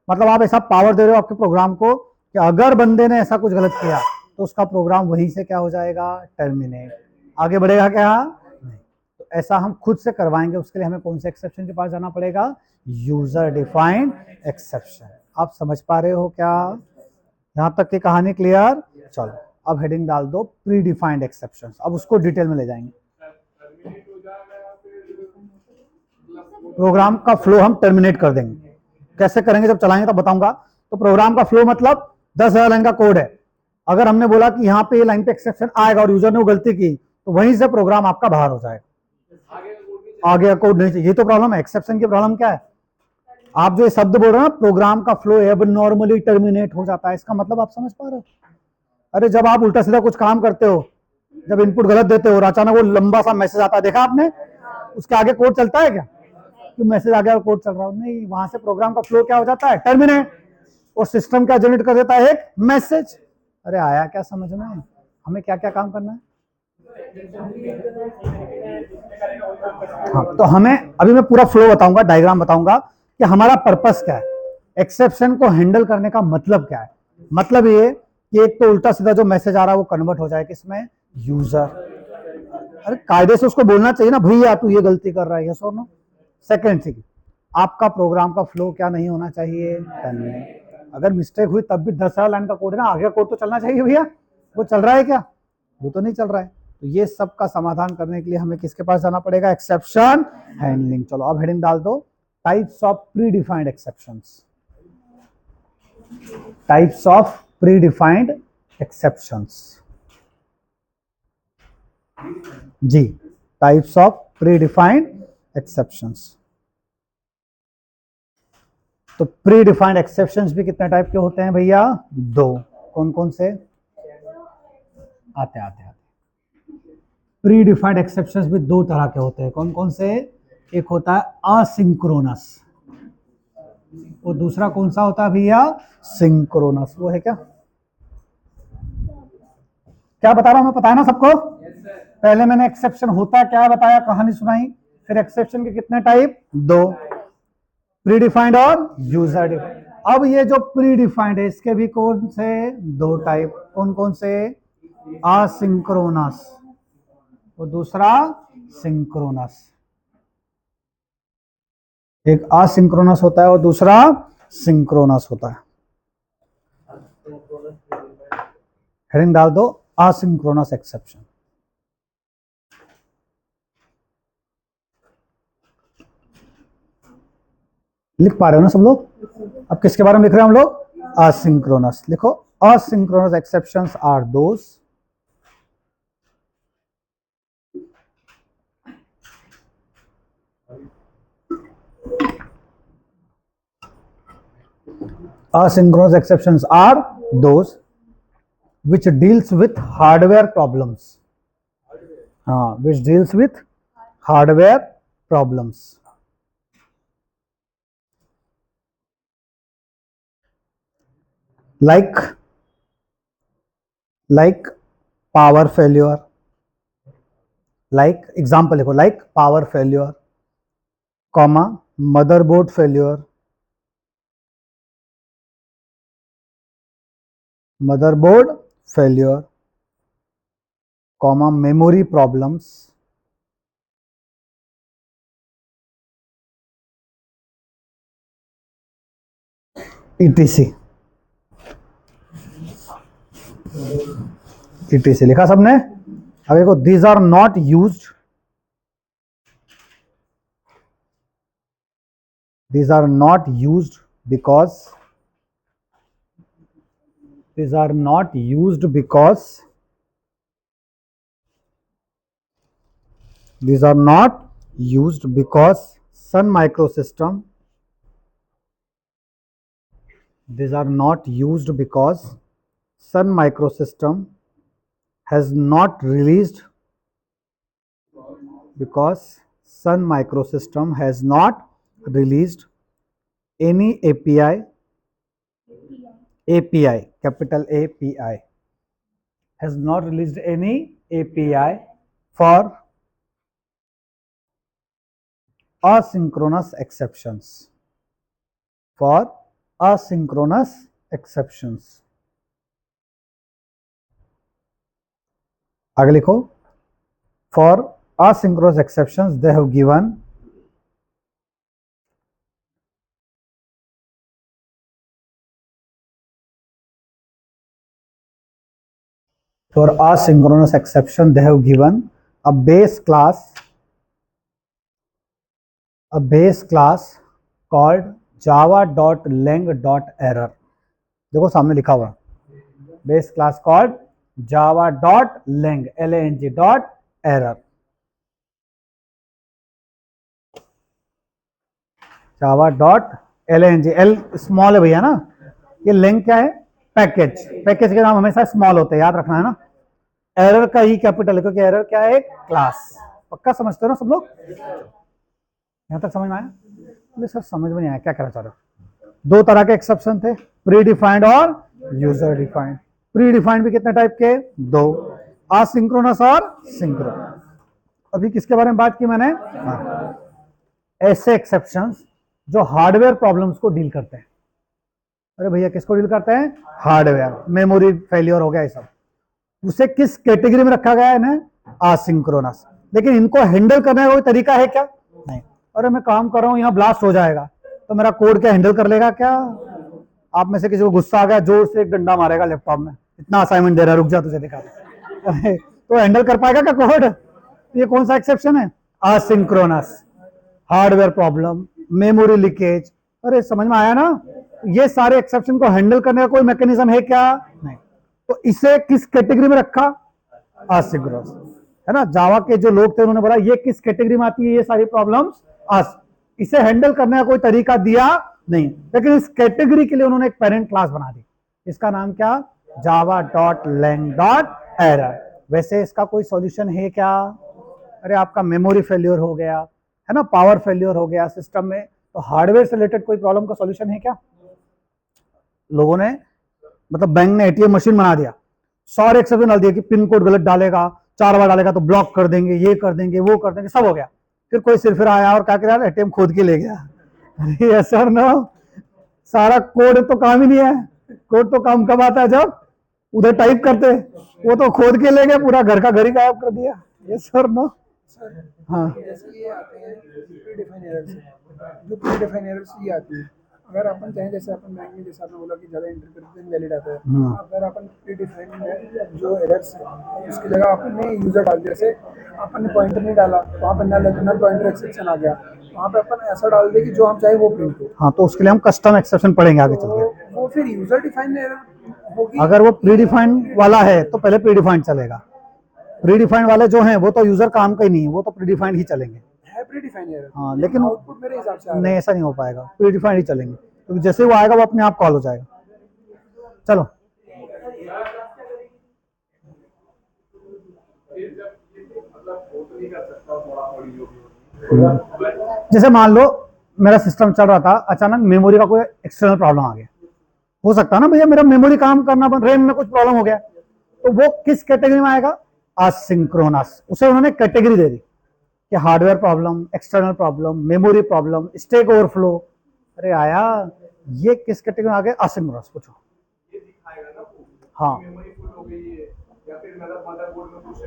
मतलब आप ऐसा पावर दे रहे हो आपके प्रोग्राम को कि अगर बंदे ने ऐसा कुछ गलत किया तो उसका प्रोग्राम वहीं से क्या हो जाएगा? टर्मिनेट। आगे बढ़ेगा क्या? नहीं। तो ऐसा हम खुद से करवाएंगे, उसके लिए हमें कौन से एक्सेप्शन के पास जाना पड़ेगा? User defined exception. आप समझ पा रहे हो क्या? यहां तक की कहानी क्लियर? चलो अब हेडिंग डाल दो प्री डिफाइंड एक्सेप्शन। अब उसको डिटेल में ले जाएंगे। प्रोग्राम का फ्लो हम टर्मिनेट कर देंगे। कैसे करेंगे जब चलाएंगे तब बताऊंगा। तो प्रोग्राम का फ्लो मतलब 10,000 लाइन का कोड है, अगर हमने बोला कि यहाँ पे ये लाइन पे एक्सेप्शन आएगा और यूजर ने वो गलती की तो वहीं से प्रोग्राम आपका बाहर हो जाएगा। आगे का कोड नहीं चाहिए। ये तो प्रॉब्लम है। एक्सेप्शन की प्रॉब्लम क्या है? आप जो ये शब्द बोल रहे हो ना, प्रोग्राम का फ्लो अब नॉर्मली टर्मिनेट हो जाता है, इसका मतलब आप समझ पा रहे हो? अरे जब आप उल्टा सीधा कुछ काम करते हो जब इनपुट गलत देते हो और अचानक वो लंबा सा मैसेज आता है, देखा आपने, उसके आगे कोड चलता है क्या कि मैसेज आ गया और कोड चल रहा हो, नहीं, वहां से प्रोग्राम का फ्लो क्या हो जाता है, टर्मिनेट, और सिस्टम क्या जनरेट कर देता है, एक मैसेज। अरे आया क्या समझ में, हमें क्या क्या काम करना है। हाँ, तो हमें अभी मैं पूरा फ्लो बताऊंगा, डायग्राम बताऊंगा कि हमारा पर्पस क्या है, एक्सेप्शन को हैंडल करने का मतलब क्या है। मतलब ये कि एक तो उल्टा सीधा जो मैसेज आ रहा है वो कन्वर्ट हो जाए किसमें, यूजर। अरे कायदे से उसको बोलना चाहिए ना, भैया तू ये गलती कर रहा है, यस और नो। सेकंड थिंग, आपका प्रोग्राम का फ्लो क्या नहीं होना चाहिए, टर्मिनेट। अगर मिस्टेक हुई तब भी 10 लाइन का कोड है ना, आगे कोड तो चलना चाहिए भैया, वो चल रहा है क्या, वो तो नहीं चल रहा है। तो ये सब का समाधान करने के लिए हमें किसके पास जाना पड़ेगा, एक्सेप्शन हैंडलिंग। चलो अब हेडिंग डाल दो, types of predefined exceptions. Types of predefined exceptions, जी, types of predefined exceptions. तो प्री डिफाइंड एक्सेप्शंस भी कितने टाइप के होते हैं भैया, दो। कौन कौन से, आते आते आते प्री डिफाइंड एक्सेप्शंस भी दो तरह के होते हैं। कौन कौन से, एक होता है असिंक्रोनस, और दूसरा कौन सा होता है भैया, सिंक्रोनस। वो है क्या, क्या बता रहा हूं मैं, पता है ना सबको। पहले मैंने एक्सेप्शन होता क्या बताया, कहानी सुनाई, फिर एक्सेप्शन के कितने टाइप, दो, प्री डिफाइंड और यूजर डिफाइंड। अब ये जो प्री डिफाइंड है इसके भी कौन से, दो टाइप। कौन कौन से, असिंक्रोनस और दूसरा सिंक्रोनस। एक असिंक्रोनस होता है और दूसरा सिंक्रोनस होता है। हेडिंग डाल दो, असिंक्रोनस एक्सेप्शन। लिख पा रहे हो ना सब लोग। अब किसके बारे में लिख रहे हैं हम लोग, असिंक्रोनस। लिखो, asynchronous exceptions are those asynchronous exceptions are those which deals with hardware problems, which deals with hardware problems, like power failure, like example लिखो, like power failure, comma motherboard failure, motherboard failure, comma memory problems, etc। etc लिखा सबने। अब देखो, these are not used, these are not used because, these are not used because, these are not used because Sun Microsystem, these are not used because Sun Microsystem has not released, because Sun Microsystem has not released any API, capital API, has not released any API for asynchronous exceptions, for asynchronous exceptions। आगे लिखो, for asynchronous exceptions they have given, for asynchronous exception they have given a base class, a base class called java.lang.error। देखो सामने लिखा हुआ, base class called java.lang, lang.error, java.lang, L small है भैया ना, ये lang क्या है, पैकेज, पैकेज के नाम हमेशा स्मॉल होते हैं, याद रखना है ना। एरर का ही कैपिटल है, क्योंकि एरर क्या है? क्लास। पक्का समझते हो ना सब लोग? यहां तक समझ में आया? बोले सर समझ में नहीं आया, क्या कहना चाह रहे हो? दो तरह के एक्सेप्शन थे, प्री डिफाइंड और यूजर डिफाइंड। प्री डिफाइंड भी कितने टाइप के? दो, असिंक्रोनस और सिंक्रोनस। अभी किसके बारे में बात की मैंने? ऐसे एक्सेप्शंस जो हार्डवेयर प्रॉब्लम्स को डील करते हैं। अरे भैया किसको डील करते हैं? हार्डवेयर, मेमोरी फेलियर हो गया ये सब, उसे किस कैटेगरी में रखा गया है ना? असिंक्रोनस। लेकिन इनको हैंडल करने का कोई तरीका है क्या? नहीं। अरे मैं काम कर रहा हूं, यहाँ ब्लास्ट हो जाएगा, तो मेरा कोड क्या हैंडल कर लेगा क्या? आप में से किसी को गुस्सा आ गया, जोर से एक डंडा मारेगा लैपटॉप में, इतना असाइनमेंट दे रहा है, रुक जा तुझे दिखा। अरे तो हैंडल कर पाएगा क्या कोड? ये कौन सा एक्सेप्शन है? Asynchronous, hardware problem, memory leakage. अरे समझ में आया ना? ये सारे एक्सेप्शन को हैंडल करने का कोई मैकेनिज्म है क्या? नहीं। तो इसे किस कैटेगरी में रखा? असिंक्रोनस, है ना? जावा के जो लोग थे उन्होंने बोला ये किस कैटेगरी में आती है ये सारी प्रॉब्लम्स? इसे हैंडल करने का कोई तरीका दिया नहीं, लेकिन इस कैटेगरी के लिए उन्होंने एक पेरेंट क्लास बना दी। इसका नाम क्या? java.lang.error। वैसे इसका कोई सॉल्यूशन है क्या? अरे आपका मेमोरी फेल्योर हो गया है ना, पावर फेल्योर हो गया सिस्टम में, तो हार्डवेयर से रिलेटेड कोई प्रॉब्लम का सॉल्यूशन है क्या? लोगों ने मतलब बैंक ने एटीएम मशीन बना दिया, सारे एक्सेप्शन डाल दिया कि पिन कोड गलत डालेगा, 4 बार डालेगा तो ब्लॉक कर देंगे, ये कर देंगे, वो कर देंगे, सब हो गया। फिर कोई सिर आया और क्या किया? एटीएम खोद के ले गया। अरे सर नो, सारा कोड तो काम ही नहीं है। कोड तो काम कब आता है? जब उधर टाइप करते, वो तो खोद के ले गए, पूरा घर का घर ही गायब कर दिया। ये सर नो। हाँ, जैसे ये आते हैं प्रीडिफाइन एरर्स, जो प्रीडिफाइन एरर्स ये आती है, अगर अपन चाहें, जैसे अपन बैंक में जैसे आपने बोला कि ज़्यादा इंटरप्रिटेशन वैलिड आता है, अगर अपन प्रीडिफाइन जो एरर्स है उसकी जगह अपन ने यूजर डाल दिया, जैसे अपन ने पॉइंटर नहीं डाला, वहाँ पर नल पॉइंटर एक्सेप्शन आ गया, वहाँ पे अपन ऐसा डाल दे कि जो हम चाहे वो प्रिंट हो। हाँ, तो उसके लिए हम कस्टम एक्सेप्शन पढ़ेंगे आगे चल के। तो वो फिर यूजर डिफाइंड एरर होगी। अगर वो प्रीडिफाइंड वाला है तो पहले प्रीडिफाइंड चलेगा। प्रीडिफाइंड वाले जो हैं वो तो यूजर काम का ही नहीं है, वो तो प्रीडिफाइंड ही चलेंगे। है प्रीडिफाइंड एरर। हाँ, लेकिन आउटपुट मेरे हिसाब से आ रहा है। नहीं, ऐसा नहीं हो पाएगा, प्रीडिफाइंड ही चलेंगे, क्योंकि जैसे वो आएगा वो अपने आप कॉल हो जाएगा। चलो, जैसे मान लो मेरा सिस्टम चल रहा था, अचानक मेमोरी का कोई एक्सटर्नल प्रॉब्लम आ गया। हो सकता है ना भैया मेरा मेमोरी काम करना बंद, रैम में कुछ प्रॉब्लम हो गया, तो वो किस कैटेगरी में आएगा? असिंक्रोनस। उसे उन्होंने कैटेगरी दे दी कि hardware problem, external problem, memory problem, stack overflow. अरे आया, ये किस कैटेगरी में आ गया? असिंक्रोनस। पूछो। हाँ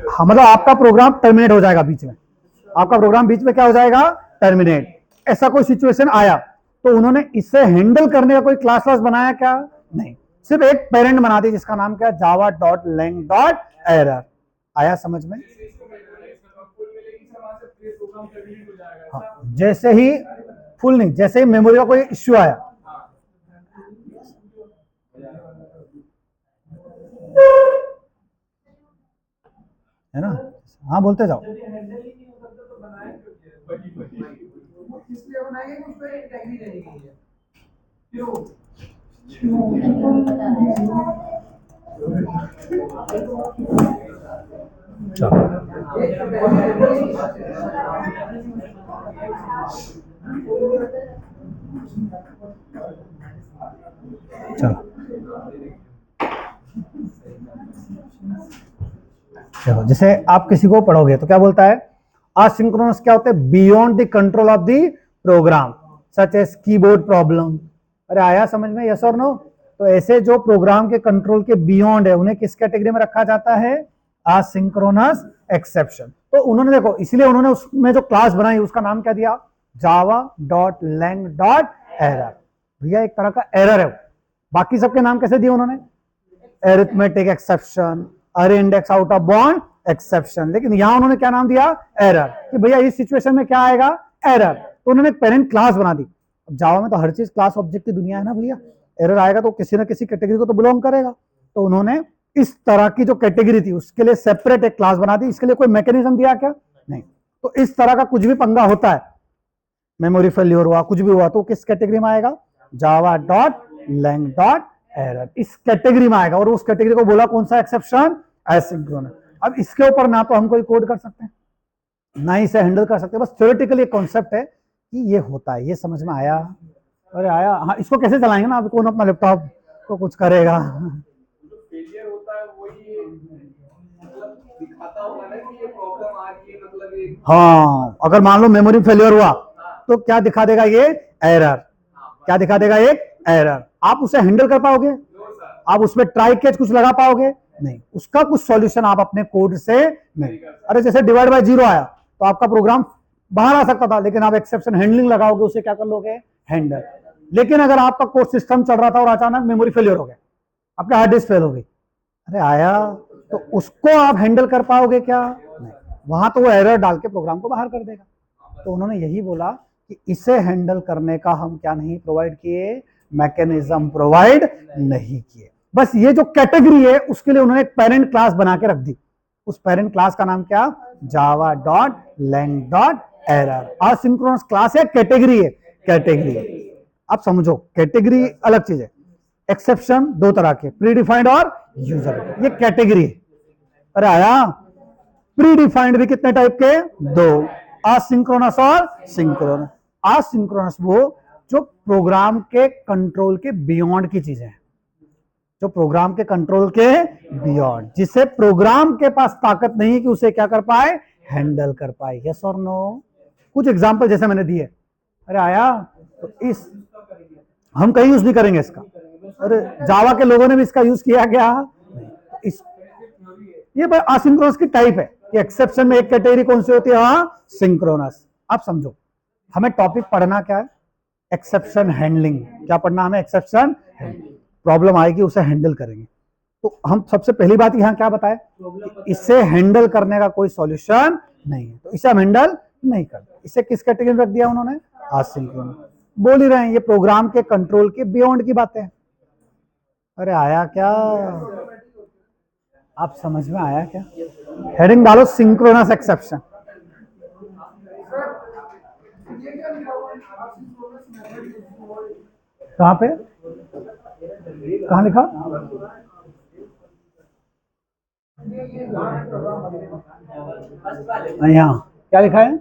हाँ, मतलब आपका प्रोग्राम टर्मिनेट हो जाएगा बीच में, आपका प्रोग्राम बीच में क्या हो जाएगा? टर्मिनेट। ऐसा कोई सिचुएशन आया तो उन्होंने इसे हैंडल करने का कोई क्लास बनाया क्या? नहीं, सिर्फ एक पेरेंट बना दी जिसका नाम क्या? java.lang.error। आया समझ में? हाँ, जैसे ही फुल नहीं, जैसे ही मेमोरी का कोई इश्यू आया, है ना? हाँ बोलते जाओ। इसलिए बनाएंगे कि उस पर एक टैग भी देनी है। चलो देखो, जैसे आप किसी को पढ़ोगे तो क्या बोलता है? असिंक्रोनस क्या होता है? Beyond the control of the program, such as keyboard problem. अरे आया समझ में? यस और नो? तो ऐसे जो प्रोग्राम के कंट्रोल के बियॉन्ड है उन्हें किस कैटेगरी में रखा जाता है? Asynchronous exception. तो उन्होंने देखो, इसलिए उन्होंने उसमें जो क्लास बनाई उसका नाम क्या दिया? java.lang.error। भैया एक तरह का एरर है। बाकी सबके नाम कैसे दिए उन्होंने? अरिथमेटिक एक्सेप्शन, अरे index out of bound exception. लेकिन यहां उन्होंने क्या नाम दिया? एरर। कि भैया इस सिचुएशन में क्या आएगा? एरर। तो उन्होंने एक पेरेंट क्लास बना दी। अब जावा में तो हर चीज क्लास ऑब्जेक्ट की दुनिया है ना भैया, एरर आएगा तो किसी ना किसी कैटेगरी को तो बिलोंग करेगा। तो उन्होंने इस तरह की जो कैटेगरी थी उसके लिए सेपरेट एक क्लास बना दी। इसके लिए कोई मैकेनिज्म दिया क्या? नहीं। तो इस तरह का कुछ भी पंगा होता है, मेमोरी फेल्योर हुआ, कुछ भी हुआ, तो किस कैटेगरी में आएगा? java.lang.error। इस कैटेगरी में आएगा। और उस कैटेगरी को बोला कौन सा एक्सेप्शन? एसिंक्रोनस। अब इसके ऊपर ना तो हम कोई कोड कर सकते हैं, ना ही इसे हैंडल कर सकते हैं, बस थ्योरेटिकली एक कॉन्सेप्ट है कि ये होता है। ये समझ में आया? अरे आया। हाँ, इसको कैसे चलाएंगे ना, अब कौन अपना लैपटॉप को कुछ करेगा। जो फेलियर होता है वही मतलब दिखाता होगा ना कि ये प्रॉब्लम आ रही है, मतलब ये हाँ, अगर मान लो मेमोरी फेलियर हुआ तो क्या दिखा देगा? ये एरर। क्या दिखा देगा? एक एरर। आप उसे हैंडल कर पाओगे? आप उसमें ट्राई कैच कुछ लगा पाओगे? नहीं। उसका कुछ सॉल्यूशन आप अपने कोड से नहीं। अरे जैसे डिवाइड बाय जीरो आया तो आपका प्रोग्राम बाहर आ सकता था, लेकिन आप एक्सेप्शन हैंडलिंग लगाओगे, उसे क्या कर लोगे? हैंडल। लेकिन अगर आपका कोड सिस्टम चल रहा था और अचानक मेमोरी फेलियर हो गया, आपके हार्ड डिस्क फेल हो गई, अरे आया, तो उसको आप हैंडल कर पाओगे क्या? नहीं। वहां तो वो एरर डाल के प्रोग्राम को बाहर कर देगा। तो उन्होंने यही बोला कि इसे हैंडल करने का हम क्या नहीं प्रोवाइड किए? मैकेनिज्म प्रोवाइड नहीं किए। बस ये जो कैटेगरी है उसके लिए उन्होंने एक पेरेंट क्लास बना के रख दी। उस पेरेंट क्लास का नाम क्या? Java dot lang dot error. Asynchronous class है, कैटेगरी है, कैटेगरी। आप समझो, कैटेगरी अलग चीज है। एक्सेप्शन दो तरह के, प्री डिफाइंड और यूजर, ये कैटेगरी है। अरे आया। प्री डिफाइंड भी कितने टाइप के? दो, असिंक्रोनस और सिंक्रोनस। असिंक्रोनस वो जो प्रोग्राम के कंट्रोल के बियॉन्ड की चीजें हैं, जो प्रोग्राम के कंट्रोल के बियॉन्ड, जिसे प्रोग्राम के पास ताकत नहीं कि उसे क्या कर पाए? हैंडल कर पाए। यस और नो? कुछ एग्जांपल जैसे मैंने दिए। अरे आया। तो इस हम कहीं यूज नहीं करेंगे इसका। अरे जावा के लोगों ने भी इसका यूज किया क्या? इस ये असिंक्रोनस की टाइप है कि एक्सेप्शन में एक कैटेगरी कौन सी होती है? हाँ, सिंक्रोनस। आप समझो, हमें टॉपिक पढ़ना क्या है? Exception handling. क्या पढ़ना हमें? Exception handling. प्रॉब्लम आएगी उसे हैंडल करेंगे। तो हम सबसे पहली बात यहां क्या बताए? इसे हैंडल करने का कोई सॉल्यूशन नहीं है, तो इसे हम हैंडल नहीं करते। इसे किस कैटेगरी में रख दिया उन्होंने? असिंक्रोनस। बोल ही रहे हैं, ये प्रोग्राम के कंट्रोल के बियॉन्ड की बातें हैं। अरे आया क्या? आप समझ में आया क्या? हेडिंग डालो सिंक्रोनस एक्सेप्शन। कहां पे? कहां लिखा? यहाँ क्या लिखा है?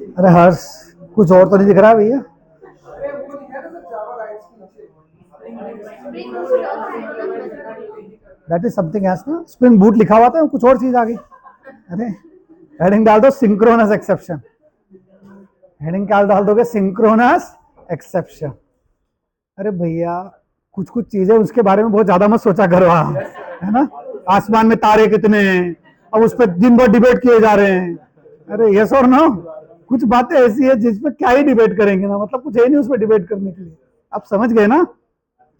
अरे हर्ष, कुछ और तो नहीं दिख रहा भैया? दैट इज समथिंग एल्स ना। स्प्रिंग बूट लिखा हुआ था, कुछ और चीज आ गई। अरे हेडिंग डाल दो सिंक्रोनस एक्सेप्शन। हेडिंग क्या डाल दोगे? Synchronous exception. अरे भैया, कुछ कुछ चीजें उसके बारे में बहुत ज्यादा मत सोचा करो, है ना? आसमान में तारे कितने हैं, अब उस पर दिन भर डिबेट किए जा रहे हैं। अरे यस और नो? कुछ बातें ऐसी है जिसपे क्या ही डिबेट करेंगे ना, मतलब कुछ है नहीं उसमें डिबेट करने के लिए। आप समझ गए ना?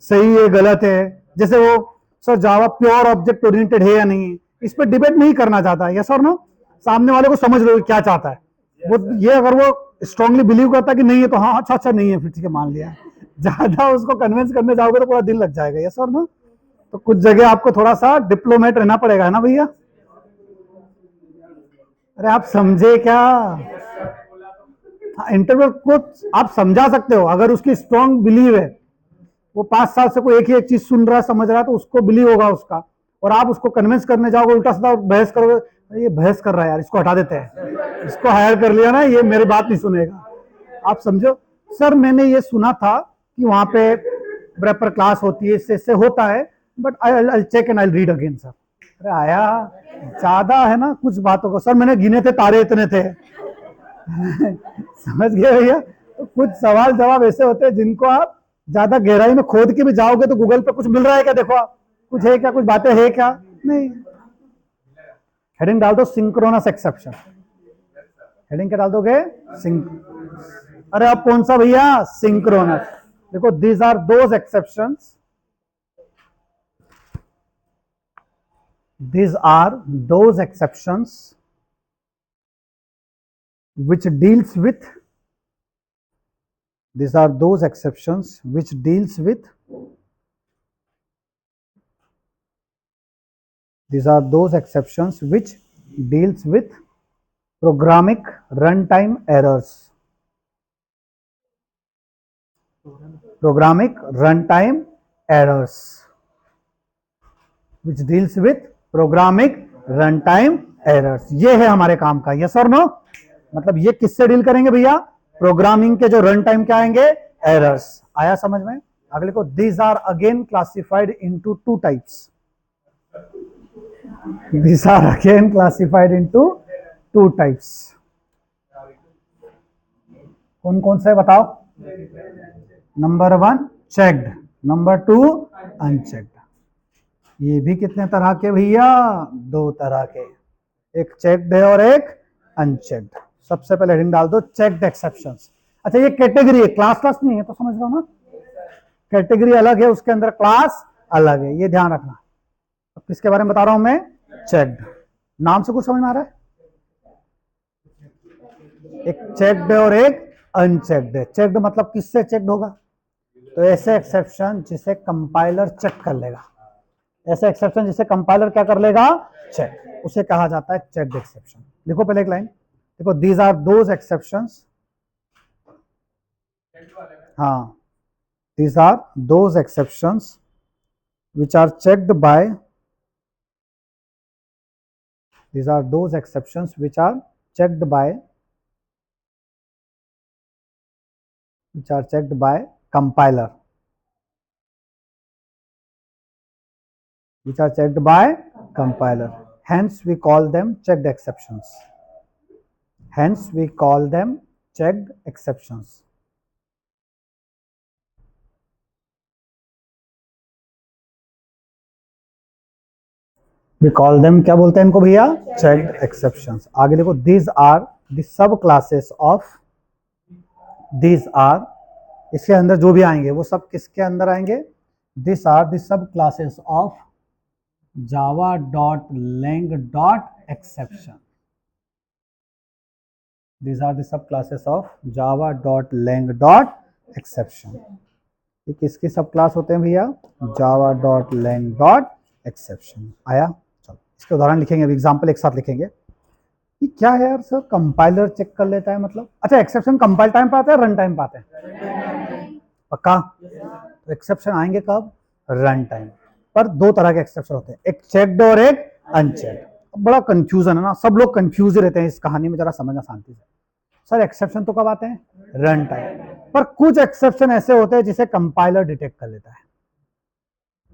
सही है गलत है। जैसे वो sir Java pure object oriented है या नहीं, इस पर डिबेट नहीं करना चाहता। यस और नो? सामने वाले को समझ लो क्या चाहता है वो। ये अगर वो स्ट्रांगली बिलीव करता है कि नहीं है तो हाँ अच्छा अच्छा नहीं है, फिर ठीक है मान लिया। ज्यादा उसको कन्विंस करने जाओगे तो पूरा दिन लग जाएगा। यस और नो? तो कुछ जगह आपको थोड़ा सा डिप्लोमेट रहना पड़ेगा, है ना भैया? अरे आप समझे क्या? इंटरव्यू को आप समझा सकते हो अगर उसकी स्ट्रांग बिलीव है। वो 5 साल से कोई एक ही एक चीज सुन रहा है, समझ रहा है, तो उसको बिलीव होगा उसका। और आप उसको कन्विंस करने जाओगे, उल्टा सीधा बहस करोगे, ये बहस कर रहा है यार, इसको हटा देते हैं, इसको हायर कर लिया ना, ये मेरी बात नहीं सुनेगा। आप समझो, सर मैंने ये सुना था कि वहां पे ब्रेपर क्लास होती है, इससे होता है, but I check and I read again sir. अरे आया, ज्यादा है ना कुछ बातों को, सर मैंने गिने थे तारे इतने थे। समझ गए भैया? तो कुछ सवाल जवाब ऐसे होते हैं जिनको आप ज्यादा गहराई में खोद के भी जाओगे तो गूगल पे कुछ मिल रहा है क्या, देखो आप कुछ है क्या, कुछ बातें है क्या, नहीं। हेडिंग डाल दो सिंक्रोनस एक्सेप्शन। हेडिंग क्या डाल दोगे? अरे अब कौन सा भैया? सिंक्रोनस। देखो these are those exceptions, these are those exceptions which deals with, these are those exceptions which deals with, these are those exceptions which deals with programmatic runtime errors, programmatic run time errors, which deals with programmatic run time errors. ये है हमारे काम का, yes और no. मतलब ये किससे deal करेंगे भैया, प्रोग्रामिंग के जो रन टाइम क्या आएंगे, एरर्स। आया समझ में। अगले को, these are again classified into two types, these are again classified into two types। कौन कौन से बताओ। Number 1 checked, number 2 unchecked. ये भी कितने तरह के भैया, 2 तरह के, एक चेक्ड है और एक अनचेक्ड। सबसे पहले हेडिंग डाल दो चेक्ड एक्सेप्शंस। अच्छा ये कैटेगरी है, क्लास नहीं है, तो समझ लो ना, कैटेगरी अलग है, उसके अंदर क्लास अलग है, ये ध्यान रखना। अब किसके बारे में बता रहा हूं मैं, चेक्ड। नाम से कुछ समझ में आ रहा है। एक चेक्ड है और एक अनचेक्ड है। चेक्ड मतलब किससे चेक्ड होगा, तो ऐसे एक्सेप्शन जिसे कंपाइलर चेक कर लेगा, ऐसे एक्सेप्शन जिसे कंपाइलर क्या कर लेगा, चेक, उसे कहा जाता है चेक्ड एक्सेप्शन। लिखो पहले एक लाइन, देखो दीज आर दोज एक्सेप्शंस, हाँ, these are those exceptions which are checked by, these are those exceptions which are checked by, which are checked by compiler, which are checked by compiler, hence we call them checked exceptions, hence we call them checked exceptions। We call them, क्या बोलते हैं इनको भैया, checked exceptions। आगे देखो, these are the सब classes of, these are, इसके अंदर जो भी आएंगे वो सब किसके अंदर आएंगे, these are the सब classes of java.lang.exception, these are the सब classes of java.lang.exception। ये किसकी सब क्लास होते हैं भैया, java.lang.exception। आया, चलो इसके उदाहरण लिखेंगे, अभी एग्जाम्पल एक साथ लिखेंगे। ये क्या है यार सर, कंपाइलर चेक कर लेता है मतलब, अच्छा एक्सेप्शन कंपाइल टाइम पे आते हैं, रन टाइम पे आते हैं, पक्का। तो एक्सेप्शन आएंगे कब, रन टाइम पर। 2 तरह के एक्सेप्शन होते हैं, एक चेक्ड और एक अनचेक्ड। बड़ा कंफ्यूजन है ना, सब लोग कंफ्यूज रहते हैं इस कहानी में, जरा समझना शांति से। सर एक्सेप्शन तो कब आते हैं, रन टाइम पर। कुछ एक्सेप्शन ऐसे होते हैं जिसे कंपाइलर डिटेक्ट कर लेता है,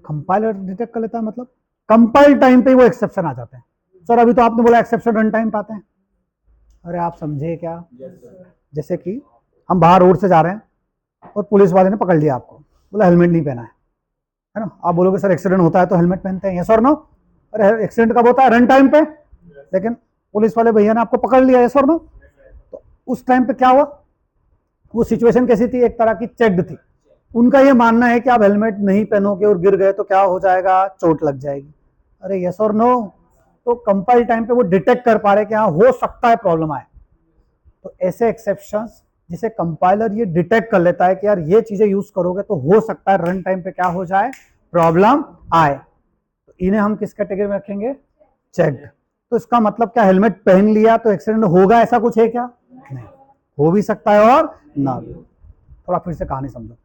कंपाइलर डिटेक्ट कर लेता है मतलब कंपाइल टाइम पे वो एक्सेप्शन आ जाते हैं। सर अभी तो आपने बोला एक्सेप्शन रन टाइम पे आते हैं, अरे आप समझे क्या। जैसे कि हम बाहर रोड से जा रहे हैं और पुलिस वाले ने पकड़ लिया आपको, बोला हेलमेट नहीं पहना है ना। आप बोलोगे सर एक्सीडेंट होता है तो हेलमेट पहनते हैं, यस और नो। अरे एक्सीडेंट कब होता है, रन टाइम पे, लेकिन पुलिस वाले भैया ने आपको पकड़ लिया, यस और नो। तो उस टाइम पे क्या हुआ, वो सिचुएशन कैसी थी, एक तरह की चेक्ड थी। उनका ये मानना है कि आप हेलमेट नहीं पहनोगे और गिर गए तो क्या हो जाएगा, चोट लग जाएगी। अरे यस और नो। तो कंपाइल टाइम पे वो डिटेक्ट कर पा रहे कि हाँ हो सकता है प्रॉब्लम आए। तो ऐसे एक्सेप्शंस जिसे कंपाइलर ये डिटेक्ट कर लेता है कि यार ये चीजें यूज करोगे तो हो सकता है रन टाइम पे क्या हो जाए, प्रॉब्लम आए, तो इन्हें हम किस कैटेगरी में रखेंगे, चेक्ड। तो इसका मतलब क्या, हेलमेट पहन लिया तो एक्सीडेंट होगा ऐसा कुछ है क्या, नहीं, हो भी सकता है और ना भी। थोड़ा फिर से कहानी समझो,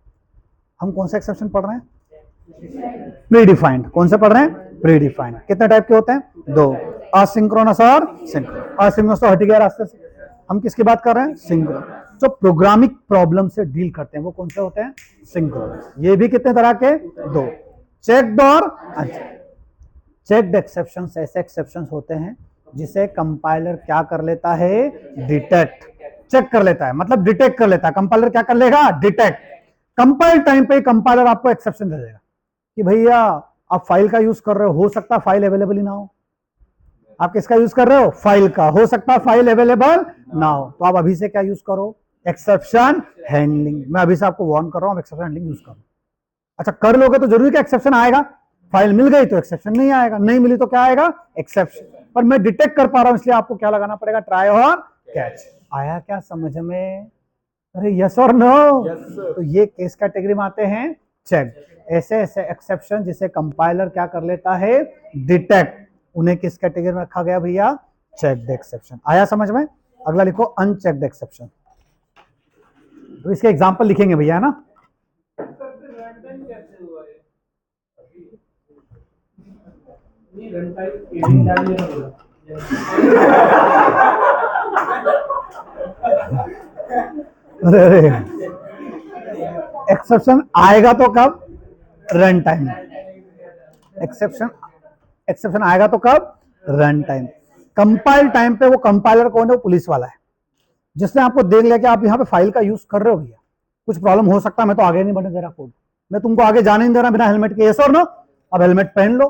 हम कौन सा एक्सेप्शन पढ़ रहे हैं, प्री डिफाइंड। कौन से पढ़ रहे हैं, प्री डिफाइंड। कितने टाइप के होते हैं, 2, असिंक्रोनस और सिंक्रोनस। असिंक्रोनस तो हट गया रास्ते से, हम किसकी बात कर रहे हैं, सिंक्रोनस। जो प्रोग्रामिंग प्रॉब्लम से डील करते हैं वो कौन से होते हैं, सिंक्रोनस। ये भी कितने तरह के, 2, चेक्ड और अनचेक्ड। चेक्ड एक्सेप्शंस ऐसे एक्सेप्शंस होते हैं जिसे कंपाइलर क्या कर लेता है, डिटेक्ट, चेक कर लेता है, मतलब डिटेक्ट कर लेता है। कंपाइलर क्या कर लेगा, डिटेक्ट। कंपाइल टाइम पे कंपाइलर आपको एक्सेप्शन दे देगा कि भैया आप फाइल का यूज कर रहे हो सकता है फाइल अवेलेबल ही ना हो। आप किसका यूज कर रहे हो, फाइल का, हो सकता है फाइल अवेलेबल ना हो, तो आप अभी से क्या यूज करो, एक्सेप्शन हैंडलिंग। मैं अभी से आपको वार्न कर रहा हूं, एक्सेप्शन हैंडलिंग यूज करो। अच्छा कर लोगे तो जरूरी क्या एक्सेप्शन आएगा, फाइल मिल गई तो एक्सेप्शन नहीं आएगा, नहीं मिली तो क्या आएगा, एक्सेप्शन। पर मैं डिटेक्ट कर पा रहा हूं इसलिए आपको क्या लगाना पड़ेगा, ट्राई और कैच। आया क्या समझ में, अरे यस और नो। तो ये केस कैटेगरी में आते हैं चेक। ऐसे ऐसे एक्सेप्शन जिसे कंपाइलर क्या कर लेता है, डिटेक्ट, उन्हें किस कैटेगरी में रखा गया भैया, चेक्ड एक्सेप्शन। आया समझ में। अगला लिखो अनचेक्ड एक्सेप्शन। तो इसके एग्जांपल लिखेंगे भैया, है ना। नहीं रन टाइम डालिए ना बोला। अरे अरे, एक्सेप्शन आएगा तो कब? Run time. एक्सेप्शन एक्सेप्शन आएगा तो कब? Run time. कंपाइल टाइम पे वो कंपाइलर कौन है? वो पुलिस वाला है, जिसने आपको देख लिया कि आप यहाँ पे फाइल का यूज कर रहे हो, भैया कुछ प्रॉब्लम हो सकता है, मैं तो आगे नहीं बढ़ने दे रहा कोड, मैं तुमको आगे जाने नहीं दे रहा बिना हेलमेट के, यस और नो? अब हेलमेट पहन लो,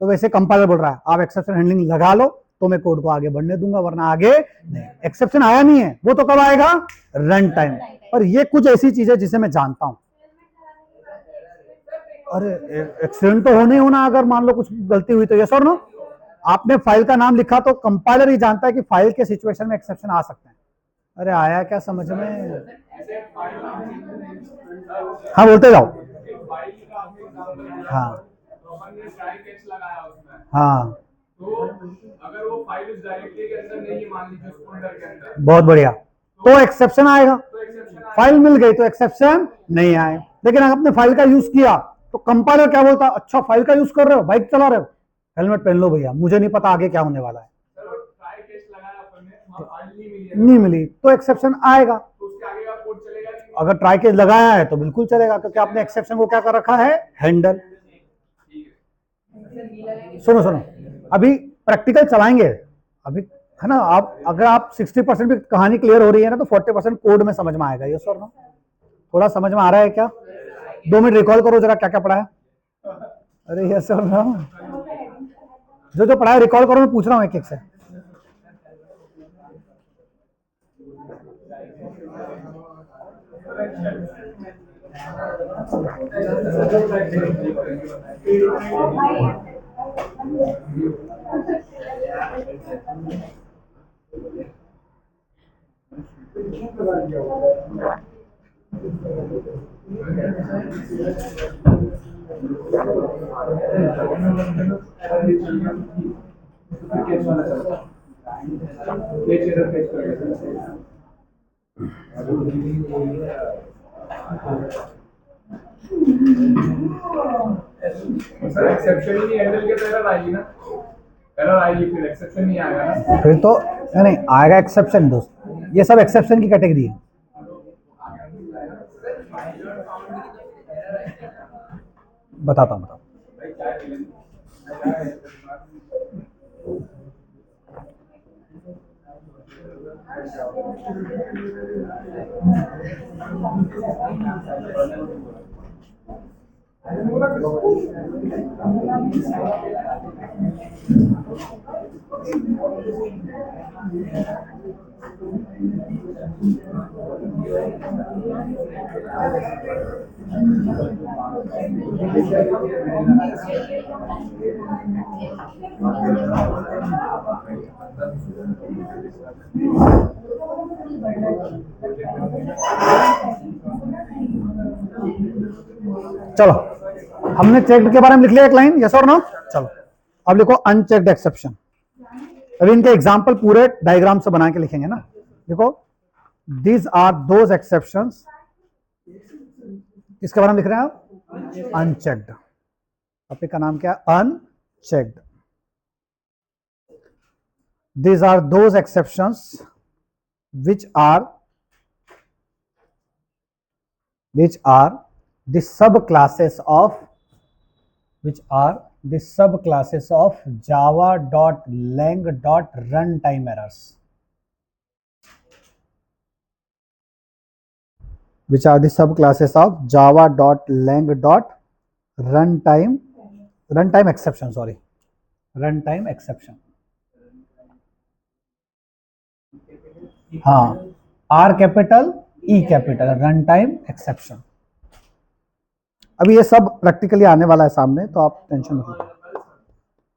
तो वैसे कंपाइलर बोल रहा है आप एक्सेप्शन हैंडलिंग लगा लो तो मैं कोड को आगे बढ़ने दूंगा, वरना आगे नहीं। एक्सेप्शन आया नहीं है, वो तो कब आएगा? Run time. और ये कुछ ऐसी चीज है जिसे मैं जानता हूं। अरे एक्सीडेंट तो होने होना, अगर मान लो कुछ गलती हुई तो, यस और नो? आपने फाइल का नाम लिखा तो कंपाइलर ही जानता है कि फाइल के सिचुएशन में एक्सेप्शन आ सकते हैं। अरे आया क्या समझ में? हाँ बोलते जाओ। हाँ हाँ, तो अगर वो फाइल उस डायरेक्टरी के अंदर नहीं है, मान लीजिए उस फोल्डर के अंदर, बहुत बढ़िया, तो एक्सेप्शन आएगा। तो एक्सेप्शन फाइल मिल गई तो एक्सेप्शन नहीं आए। लेकिन अगर आपने फाइल का यूज किया तो कंपाइलर क्या बोलता? अच्छा फाइल का यूज कर रहे हो, बाइक चला रहे हो, हेलमेट पहन लो भैया, मुझे नहीं पता आगे क्या होने वाला है। ट्राई केस लगाया अपन ने, वहां फाइल नहीं मिली तो एक्सेप्शन आएगा। तो उसके आगे का कोड चलेगा नहीं? अगर ट्राई केस लगाया है तो बिल्कुल चलेगा, क्योंकि आपने एक्सेप्शन को क्या कर रखा है? हैंडल। सुनो सुनो, अभी प्रैक्टिकल चलाएंगे अभी, है ना? आप अगर आप 60% भी कहानी क्लियर हो रही है ना, तो 40% कोड में समझ में आएगा। ये सर ना, थोड़ा समझ में आ रहा है क्या? 2 मिनट रिकॉल करो जरा, क्या क्या पढ़ा है। अरे ये सर ना, जो जो पढ़ा है रिकॉल करो, मैं पूछ रहा हूँ एक एक से। सर एक्सेप्शन ही नहीं हैंडल के तो एरर आएगी ना, एरर आएगी, फिर एक्सेप्शन नहीं आएगा ना। फिर तो नहीं आएगा एक्सेप्शन दोस्त, ये सब एक्सेप्शन की कैटेगरी है। बताता हूँ। चलो, हमने चेक्ड के बारे में लिख लिया एक लाइन, यस और नो? चलो अब लिखो अनचेक्ड एक्सेप्शन। अभी इनके एग्जांपल पूरे डायग्राम से बना के लिखेंगे ना। देखो, दीज आर दोज एक्सेप्शंस, किसके बारे में लिख रहे हैं आप? अनचेक्ड। टॉपिक का नाम क्या है? Unchecked. These are those exceptions which are the subclasses of java.lang.runtime errors, which are the subclasses of java.lang.runtime exception, sorry, runtime exception. हाँ, are capital E capital, run time exception. अभी ये सब practically आने वाला है सामने, तो आप टेंशन मत लो।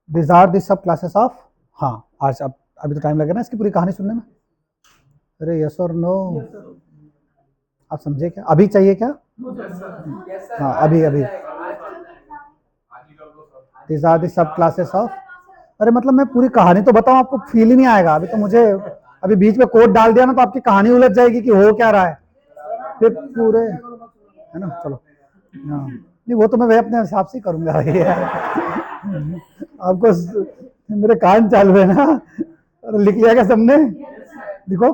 दिस आर दी सब क्लासेस ऑफ, हाँ आज अब अभी तो टाइम लगेगा ना इसकी पूरी कहानी सुनने में। अरे यस और नो, आप समझे क्या? अभी चाहिए क्या? हाँ अभी अभी। दिस आर दी सब क्लासेस ऑफ, अरे मतलब मैं पूरी कहानी तो बताऊं, आपको फील ही नहीं आएगा। अभी तो मुझे अभी बीच में कोड डाल दिया ना, तो आपकी कहानी उलझ जाएगी कि हो क्या रहा है फिर पूरे, है ना? चलो हाँ, नहीं वो तो मैं अपने हिसाब से ही करूंगा। आपको मेरे कान चालू है ना, और लिख लिया क्या सबने? देखो,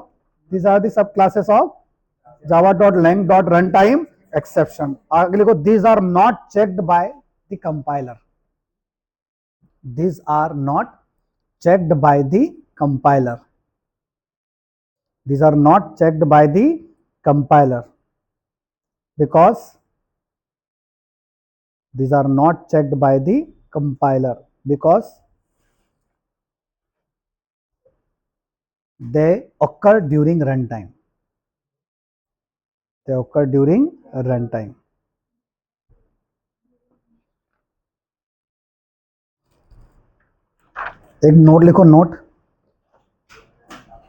these are the सब क्लासेस ऑफ java.lang.runtime exception. आगे लिखो, these are not checked by the compiler. These are not checked by the compiler. These are not checked by the compiler because these are not checked by the compiler because they occur during runtime. They occur during runtime. एक note लिखो, note,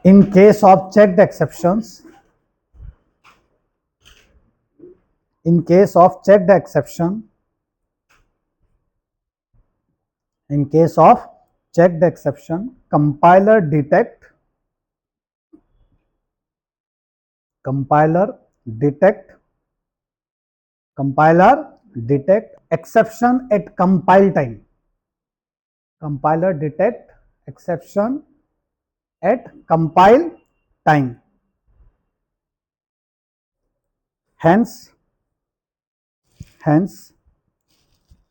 in case of checked exceptions, in case of checked exception, in case of checked exception, compiler detect exception at compile time. Compiler detect exception at compile time. Hence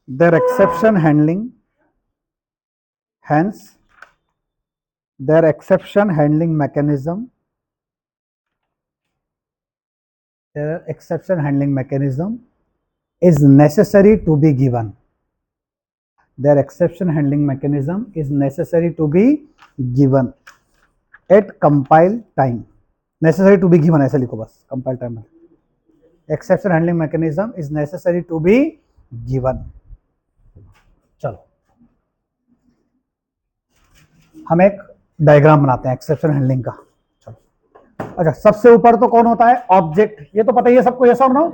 their exception handling mechanism is necessary to be given. Their exception handling mechanism is necessary to be given at compile time. Necessary to be given ऐसे लिखो बस, compile time में. Exception handling mechanism is necessary to be given. चलो हम एक diagram बनाते हैं exception handling का. चलो, अच्छा, सबसे ऊपर तो कौन होता है? ऑब्जेक्ट. ये तो पता ही है सबको, ये सब नो.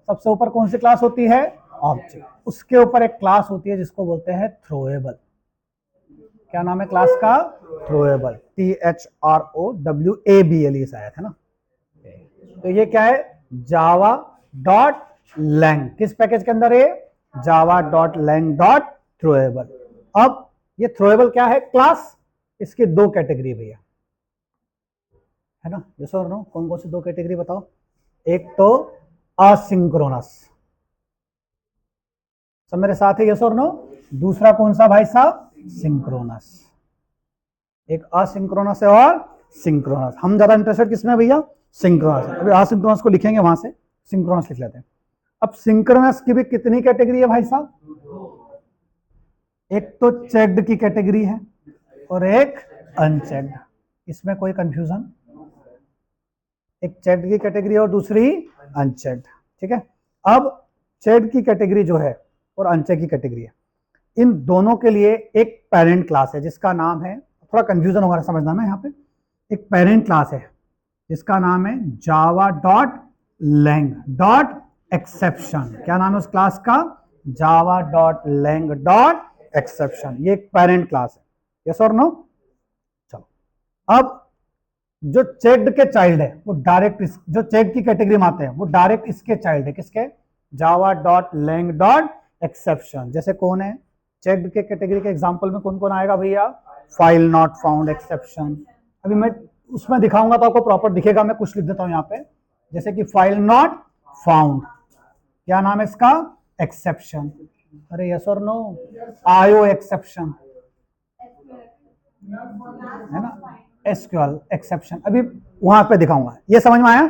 सबसे ऊपर कौन सी क्लास होती है? ऑब्जेक्ट. उसके ऊपर एक क्लास होती है जिसको बोलते हैं थ्रोएबल. क्या नाम है क्लास का? थ्रोएबल. THROWABLE शायद है ना. तो ये क्या है? java.lang. किस पैकेज के अंदर है? java.lang.throwable. अब ये थ्रोएबल क्या है? क्लास. इसकी दो कैटेगरी भैया, है ना? यस और नो? कौन कौन सी दो कैटेगरी बताओ? एक तो असिंक्रोनस. सब मेरे साथ है? यस और नो? दूसरा कौन सा भाई साहब? सिंक्रोनस. एक असिंक्रोनस है और सिंक्रोनस. हम ज्यादा इंटरेस्टेड किसमें है भैया? सिंक्रोनस. अभी असिंक्रोनस को लिखेंगे, वहां से सिंक्रोनस लिख लेते हैं. अब सिंक्रोनस की भी कितनी कैटेगरी है भाई साहब? एक तो चेक्ड की कैटेगरी है और एक अनचेक्ड. इसमें कोई कंफ्यूजन? एक चेक्ड की कैटेगरी और दूसरी अनचेक्ड. ठीक है. अब चेक्ड की कैटेगरी जो है और अनचेक की कैटेगरी है, इन दोनों के लिए एक पेरेंट क्लास है जिसका नाम है, थोड़ा कंफ्यूजन होगा समझना ना, यहाँ पे एक पेरेंट क्लास है जिसका नाम है java.lang.exception. क्या नाम है उस क्लास का? java.lang.exception. ये एक पेरेंट क्लास है. यस और नो? चलो, अब जो चेक्ड के चाइल्ड है वो डायरेक्ट, जो चेक्ड की कैटेगरी में आते हैं वो डायरेक्ट इसके चाइल्ड है. किसके? java.lang.exception. जैसे कौन है चेक्ड के कैटेगरी के एग्जांपल में? कौन कौन आएगा भैया? File not found exception. अभी मैं उसमें दिखाऊंगा तो आपको प्रॉपर दिखेगा. मैं कुछ लिख देता हूं यहाँ पे, जैसे कि फाइल नॉट फाउंड. क्या नाम है इसका? एक्सेप्शन. अरे यस और नो? आईओ एक्सेप्शन है ना, एसक्यूएल एक्सेप्शन. अभी वहां पे दिखाऊंगा. ये समझ में आया?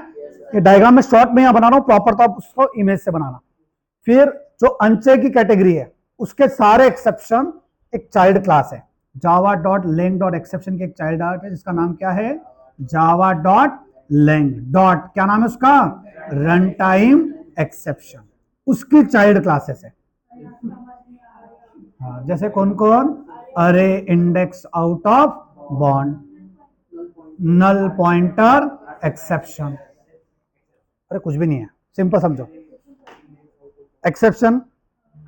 ये डायग्राम में शॉर्ट में यहां बना रहा हूं, प्रॉपर तो आप उसको इमेज से बनाना. फिर जो अनचेक की कैटेगरी है उसके सारे एक्सेप्शन एक चाइल्ड क्लास है. java.lang.exception की एक चाइल्ड क्लास है जिसका नाम क्या है? java.lang. क्या नाम है उसका? Run time exception. उसकी चाइल्ड क्लासेस है. हाँ, जैसे कौन कौन? अरे index out of bound, null pointer exception. अरे कुछ भी नहीं है, सिंपल समझो. एक्सेप्शन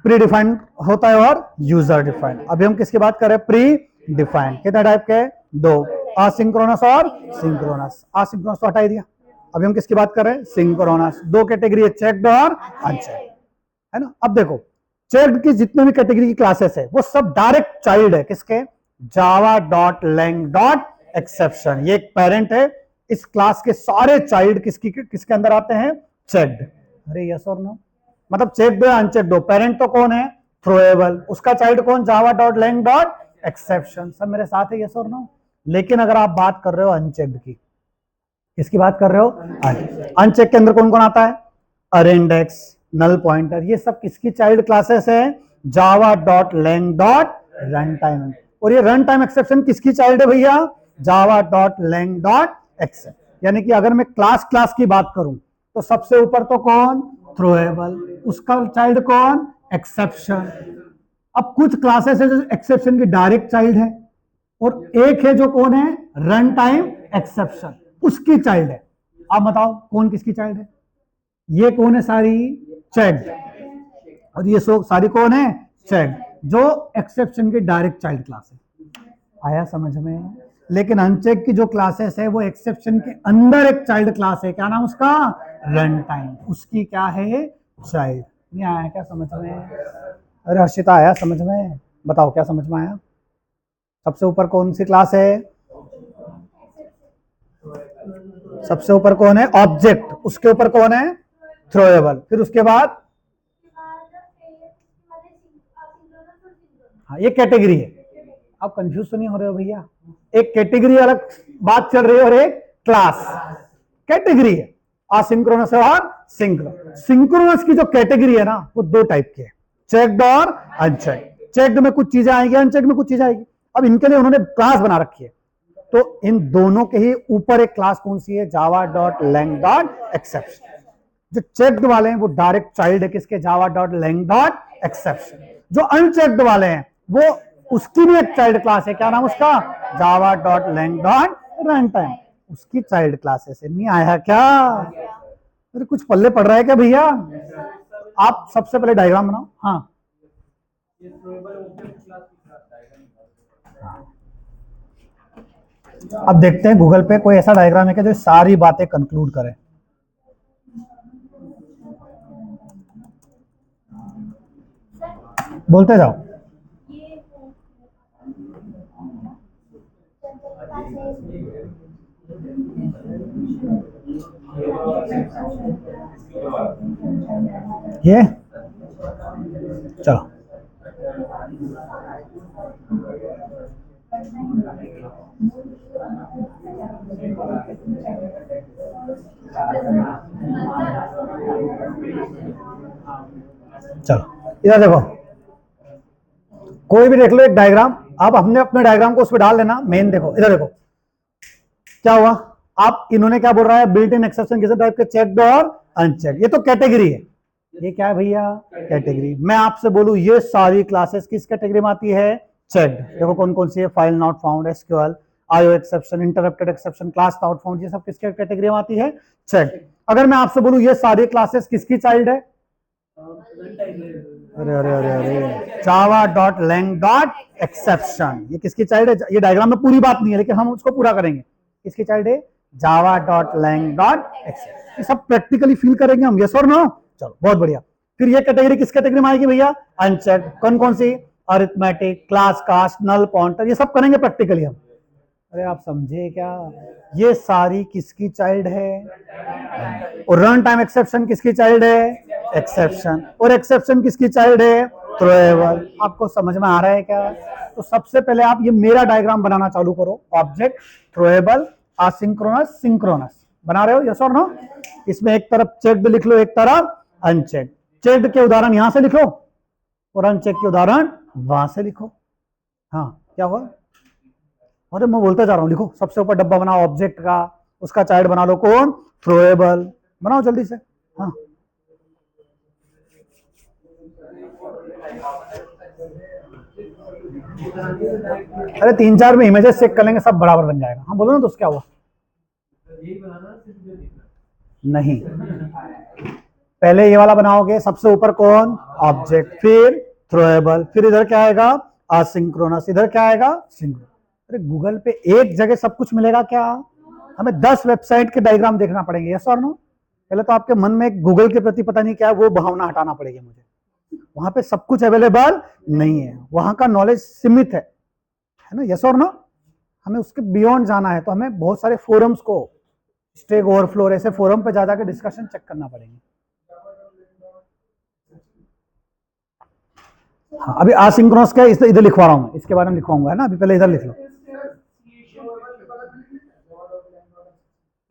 प्री डिफाइंड होता है और यूजर डिफाइंड. अभी हम किसकी बात कर रहे हैं? Pre defined. कितने टाइप के? दो, असिंक्रोनस और सिंक्रोनस. असिंक्रोनस तो हटा ही दिया. अभी हम किसकी बात कर रहे हैं? सिंक्रोनस. दो कैटेगरी है, चेक्ड और अनचेक्ड, है ना. अब देखो, चेक्ड की जितने भी कैटेगरी की क्लासेस है वो सब डायरेक्ट चाइल्ड है किसके, Java dot lang dot exception. ये एक पेरेंट है, इस क्लास के सारे चाइल्ड किसके अंदर आते हैं, चेक्ड। अरे यस और नो, मतलब चेक्ड या अनचेक्ड हो, पेरेंट तो कौन है, थ्रोएबल, उसका चाइल्ड कौन, Java dot lang dot exception. सब मेरे साथ है, यस और नो। लेकिन अगर आप बात कर रहे हो अनचेक्ड की, किसकी बात कर रहे हो, अनचेक के अंदर कौन कौन आता है, अरे इंडेक्स, नल पॉइंटर, ये सब किसकी चाइल्ड क्लासेस है, Java dot lang dot run time. और ये रन टाइम एक्सेप्शन किसकी चाइल्ड है भैया, Java dot lang dot except. यानी कि अगर मैं क्लास की बात करूं तो सबसे ऊपर तो कौन, थ्रोएबल, उसका चाइल्ड कौन, एक्सेप्शन। अब कुछ क्लासेस है जो एक्सेप्शन की डायरेक्ट चाइल्ड है, और एक है जो कौन है, रन टाइम एक्सेप्शन, उसकी चाइल्ड है। आप बताओ कौन किसकी चाइल्ड है, ये कौन है, सारी चेक्ड, और ये सारी कौन है, चेक्ड, जो एक्सेप्शन की डायरेक्ट चाइल्ड क्लास है। आया समझ में। लेकिन अनचेक की जो क्लासेस है वो एक्सेप्शन के अंदर एक चाइल्ड क्लास है, क्या नाम उसका, रन टाइम, उसकी क्या है, चाइल्ड। नहीं आया क्या समझ में, अरे हर्षिता आया समझ में, बताओ क्या समझ में आया। सबसे ऊपर कौन सी क्लास है, सबसे ऊपर कौन है, ऑब्जेक्ट, उसके ऊपर कौन है, थ्रोएबल, फिर उसके बाद, हाँ ये कैटेगरी है। आप कंफ्यूज तो नहीं हो रहे हो भैया, एक कैटेगरी अलग बात चल रही है और एक क्लास, कैटेगरी है, असिंक्रोनस और सिंक्रोनस। सिंक्रोनस की जो कैटेगरी है ना वो दो टाइप की है, चेक्ड और अनचेक्ड। चेक्ड में कुछ चीजें आएंगी, अनचेक्ड में कुछ चीजें आएगी। अब इनके लिए उन्होंने क्लास बना रखी है, तो इन दोनों के ही ऊपर एक क्लास कौन सी है, Java dot lang dot exception. जो चेक्ड वाले हैं वो डायरेक्ट चाइल्ड है किसके, Java dot lang dot exception. जो अनचेक्ड वाले हैं वो, उसकी भी एक चाइल्ड क्लास है, क्या नाम उसका, Java dot lang dot run time, उसकी चाइल्ड क्लासेस है। नहीं आया क्या, अरे कुछ पल्ले पड़ रहा है क्या भैया। आप सबसे पहले डायग्राम बनाओ, हाँ अब देखते हैं गूगल पे कोई ऐसा डायग्राम है क्या जो सारी बातें कंक्लूड करे। बोलते जाओ। ये चलो, चलो इधर देखो, कोई भी देख लो एक डायग्राम, आप हमने अपने डायग्राम को उसमें डाल लेना। मेन देखो, इधर देखो क्या हुआ, आप इन्होंने क्या बोल रहा है, बिल्ट इन एक्सेप्शन किस टाइप के, चेक्ड और अनचेक्ड। ये तो कैटेगरी है, ये क्या है भैया, कैटेगरी। मैं आपसे बोलूं ये सारी क्लासेस किस कैटेगरी में आती है, चेक्ड। देखो कौन कौन सी है, file not found, SQL, IO exception, interrupted exception, class not found, ये सब किसके कैटेगरी में आती है, चेक्ड। अगर मैं आपसे बोलूं ये सारी क्लासेस किसकी चाइल्ड है, अरे अरे अरे अरे, Java dot lang dot exception, ये किसकी चाइल्ड है। ये डायग्राम में पूरी बात नहीं है लेकिन हम उसको पूरा करेंगे, किसकी चाइल्ड है, Java dot lang dot exception. ये सब प्रैक्टिकली फील करेंगे हम, यस और नो। चलो बहुत बढ़िया। फिर ये कैटेगरी किस कैटेगरी में आएगी भैया, अनचेक्ड। कौन कौन सी, arithmetic, class cast, null pointer, ये सब करेंगे प्रैक्टिकली हम। अरे आप समझे क्या, ये सारी किसकी चाइल्ड है, और रन टाइम एक्सेप्शन किसकी चाइल्ड है, एक्सेप्शन, और एक्सेप्शन किसकी चाइल्ड है, थ्रोएबल। आपको समझ में आ रहा है क्या। तो सबसे पहले आप ये मेरा डायग्राम बनाना चालू करो, ऑब्जेक्ट, थ्रोएबल, असिंक्रोनस, सिंक्रोनस, बना रहे हो, यस और नो। इसमें एक तरफ चेक्ड लिख लो, एक तरफ अनचेक्ड। चेक्ड के उदाहरण यहां से लिखो और अनचेक के उदाहरण वहां से लिखो। हाँ क्या हुआ, अरे मैं बोलते जा रहा हूं, लिखो। सबसे ऊपर डब्बा बनाओ ऑब्जेक्ट का, उसका चाइल्ड बना लो कौन, थ्रोएबल, बनाओ जल्दी से। हाँ अरे 3-4 में इमेजेस चेक कर लेंगे, सब बराबर बन जाएगा। हाँ बोलो ना, तो क्या हुआ, नहीं पहले ये वाला बनाओगे, सबसे ऊपर कौन, ऑब्जेक्ट, फिर थ्रोएबल, फिर इधर क्या आएगा, असिंक्रोनस, इधर क्या आएगा, सिंक्रोनस। अरे गूगल पे एक जगह सब कुछ मिलेगा क्या, हमें 10 वेबसाइट के डायग्राम देखना पड़ेंगे, यस और नो। पहले तो आपके मन में गूगल के प्रति पता नहीं क्या वो भावना हटाना पड़ेगी मुझे। वहां पे सब कुछ अवेलेबल नहीं है, वहां का नॉलेज सीमित है ना, यस और नो। हमें उसके बियॉन्ड जाना है तो हमें बहुत सारे फोरम्स को, स्टैक ओवरफ्लो ऐसे फोरम पे जा जाकर डिस्कशन चेक करना पड़ेगा। हाँ, अभी आसिंक्रोनस क्या है, इधर लिखवा रहा हूं मैं, इसके बारे में लिखवाऊंगा, है ना। अभी पहले इधर लिख लो,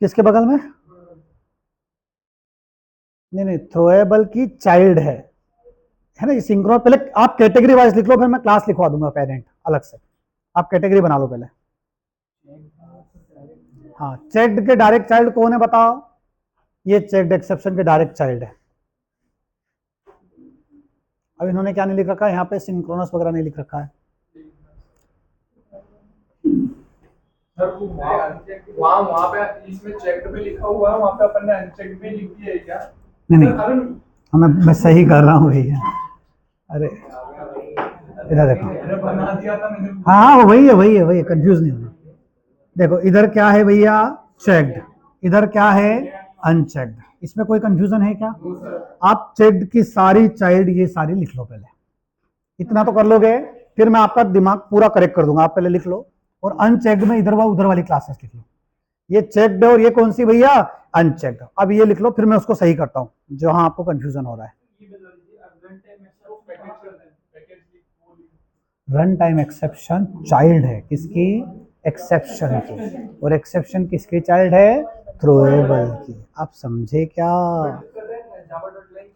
किसके बगल में? नहीं, थ्रोएबल की चाइल्ड है ना ये सिंक्रोनस। पहले आप कैटेगरी वाइज लिख लो, फिर मैं क्लास लिखवा दूंगा पेरेंट अलग से। आप कैटेगरी बना लो पहले। हाँ, चेक्ड के डायरेक्ट चाइल्ड कौन है बताओ? ये चेक्ड एक्सेप्शन के डायरेक्ट चाइल्ड है। अब इन्होंने क्या नहीं लिख रखा है यहाँ पे, सिंक्रोनस वगैरह नहीं लिख रखा है। वहाँ पे इसमें चेक्ड भी लिखा हुआ है, वहाँ पे अपन ने अनचेक्ड भी लिख दिया है क्या? नहीं, मैं सही कर रहा हूँ भैया। अरे इधर देखो, बना दिया था मैंने। हाँ वही है, कंफ्यूज नहीं होना। देखो इधर क्या है भैया, चेक्ड, इधर क्या है, अनचेक्ड। इसमें कोई कंफ्यूजन है क्या? आप चेक्ड की सारी चाइल्ड ये सारी लिख लो पहले, इतना तो कर लोगे, फिर मैं आपका दिमाग पूरा करेक्ट कर दूंगा। आप पहले लिख लो, और अनचेक्ड में इधर उधर वाली क्लासेस लिख लो। ये चेक्ड है और ये कौन सी भैया, अनचेक्ड। अब ये लिख लो, फिर मैं उसको सही करता हूँ जहां आपको कंफ्यूजन हो रहा है। रन टाइम एक्सेप्शन चाइल्ड है किसकी, एक्सेप्शन की, और एक्सेप्शन किसकी चाइल्ड है, थ्रोएबल की। आप समझे क्या?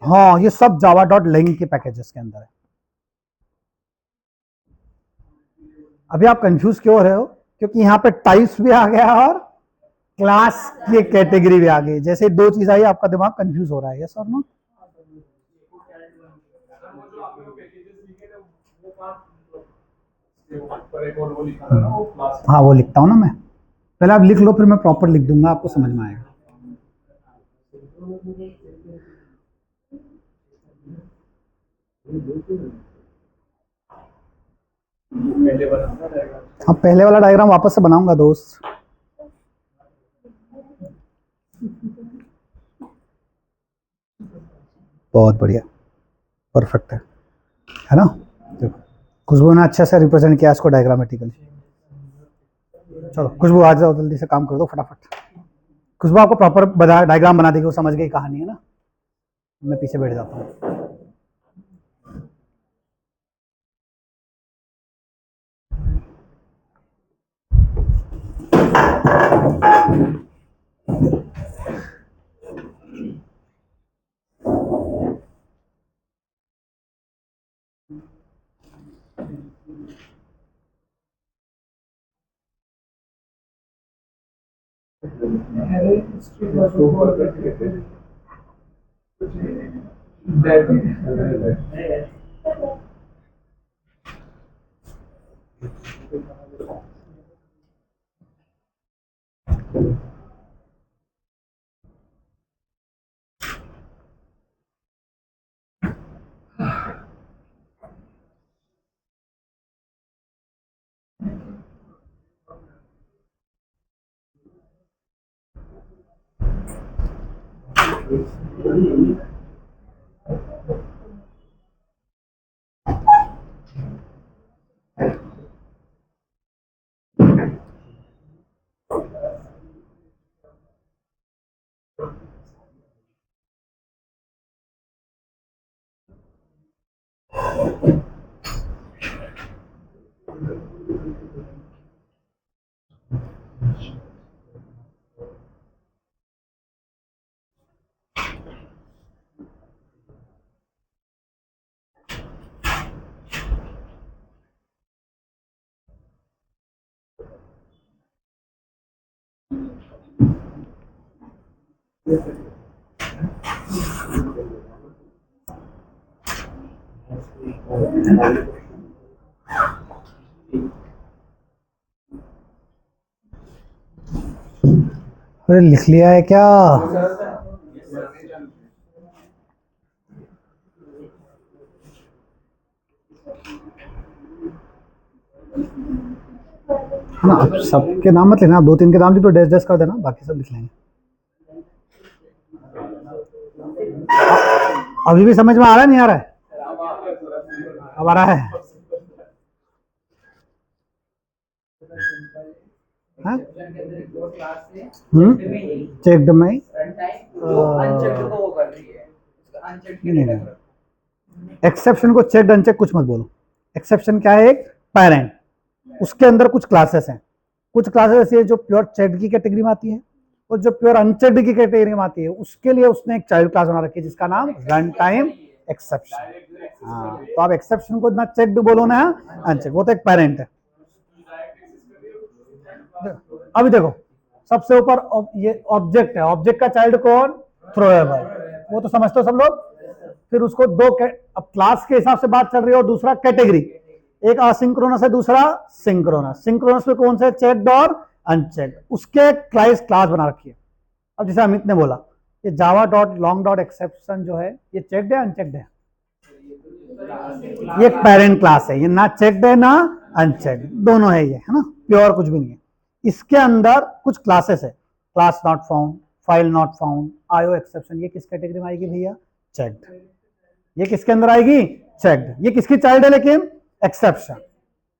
हाँ, ये सब जावा डॉट लैंग के पैकेजेस के अंदर है। अभी आप कंफ्यूज क्यों हो रहे हो? क्योंकि यहाँ पे टाइप्स भी आ गया और क्लास की कैटेगरी भी आ गई। जैसे दो चीज आई, आपका दिमाग कंफ्यूज हो रहा है, यस और नो? हाँ, वो लिखता हूँ ना मैं, पहले आप लिख लो, फिर मैं प्रॉपर लिख दूंगा, आपको समझ में आएगा। हाँ, पहले वाला डायग्राम वापस से बनाऊंगा दोस्त। बहुत बढ़िया, परफेक्ट है ना। देखो खुशबू ने अच्छे से रिप्रेजेंट किया इसको डायग्रामेटिकली। चलो खुशबू आ जाओ, जल्दी से काम कर दो फटाफट। खुशबू आपको प्रॉपर डायग्राम बना देगी, वो समझ गई कहानी, है ना। मैं पीछे बैठ जाता हूँ। अरे लिख लिया है क्या? ना सबके नाम मत लिखना, दो तीन के नाम लिख तो डैश डैश कर देना, बाकी सब लिख लेंगे। अभी भी समझ में आ रहा है नहीं आ रहा है? अब आ रहा है? हाँ? चेक्ड में नहीं, एक्सेप्शन को चेक्ड अनचेक कुछ मत बोलो। एक्सेप्शन क्या है? एक पैरेंट, उसके अंदर कुछ क्लासेस हैं। कुछ क्लासेस ऐसी है जो प्योर चेक्ड की कैटेगरी में आती है, और जो प्योर अनचेक्ड की कैटेगरी में आती है उसके लिए उसने एक चाइल्ड क्लास बना रखी है जिसका नाम रन टाइम एक्सेप्शन। हाँ, तो आप एक्सेप्शन को ना चेक्ड बोलो ना अनचेक, वो तो एक पैरेंट है। अभी देखो, सबसे ऊपर ये ऑब्जेक्ट है, ऑब्जेक्ट का चाइल्ड कौन? थ्रोएबल, वो तो समझते हो सब लोग। फिर उसको अब क्लास के हिसाब से बात चल रही है, और दूसरा कैटेगरी, एक असिंक्रोनस है, दूसरा सिंक्रोनस। सिंक्रोनस में कौन से? चेक्ड और अनचेक्ड, उसके क्लास बना रखी है। अब जैसे अमित ने बोला, ये Java dot long dot exception जो है, ये चेक्ड है अनचेक्ड है? ये पेरेंट क्लास है, ये ना चेक्ड है ना अनचेक्ड, दोनों है ये, है ना, प्योर कुछ भी नहीं है। इसके अंदर कुछ क्लासेस है, class not found, file not found, IO exception, ये किस कैटेगरी में आएगी भैया? चेक्ड। ये किसके अंदर आएगी? चेक्ड। ये किसकी चाइल्ड है लेकिन? एक्सेप्शन।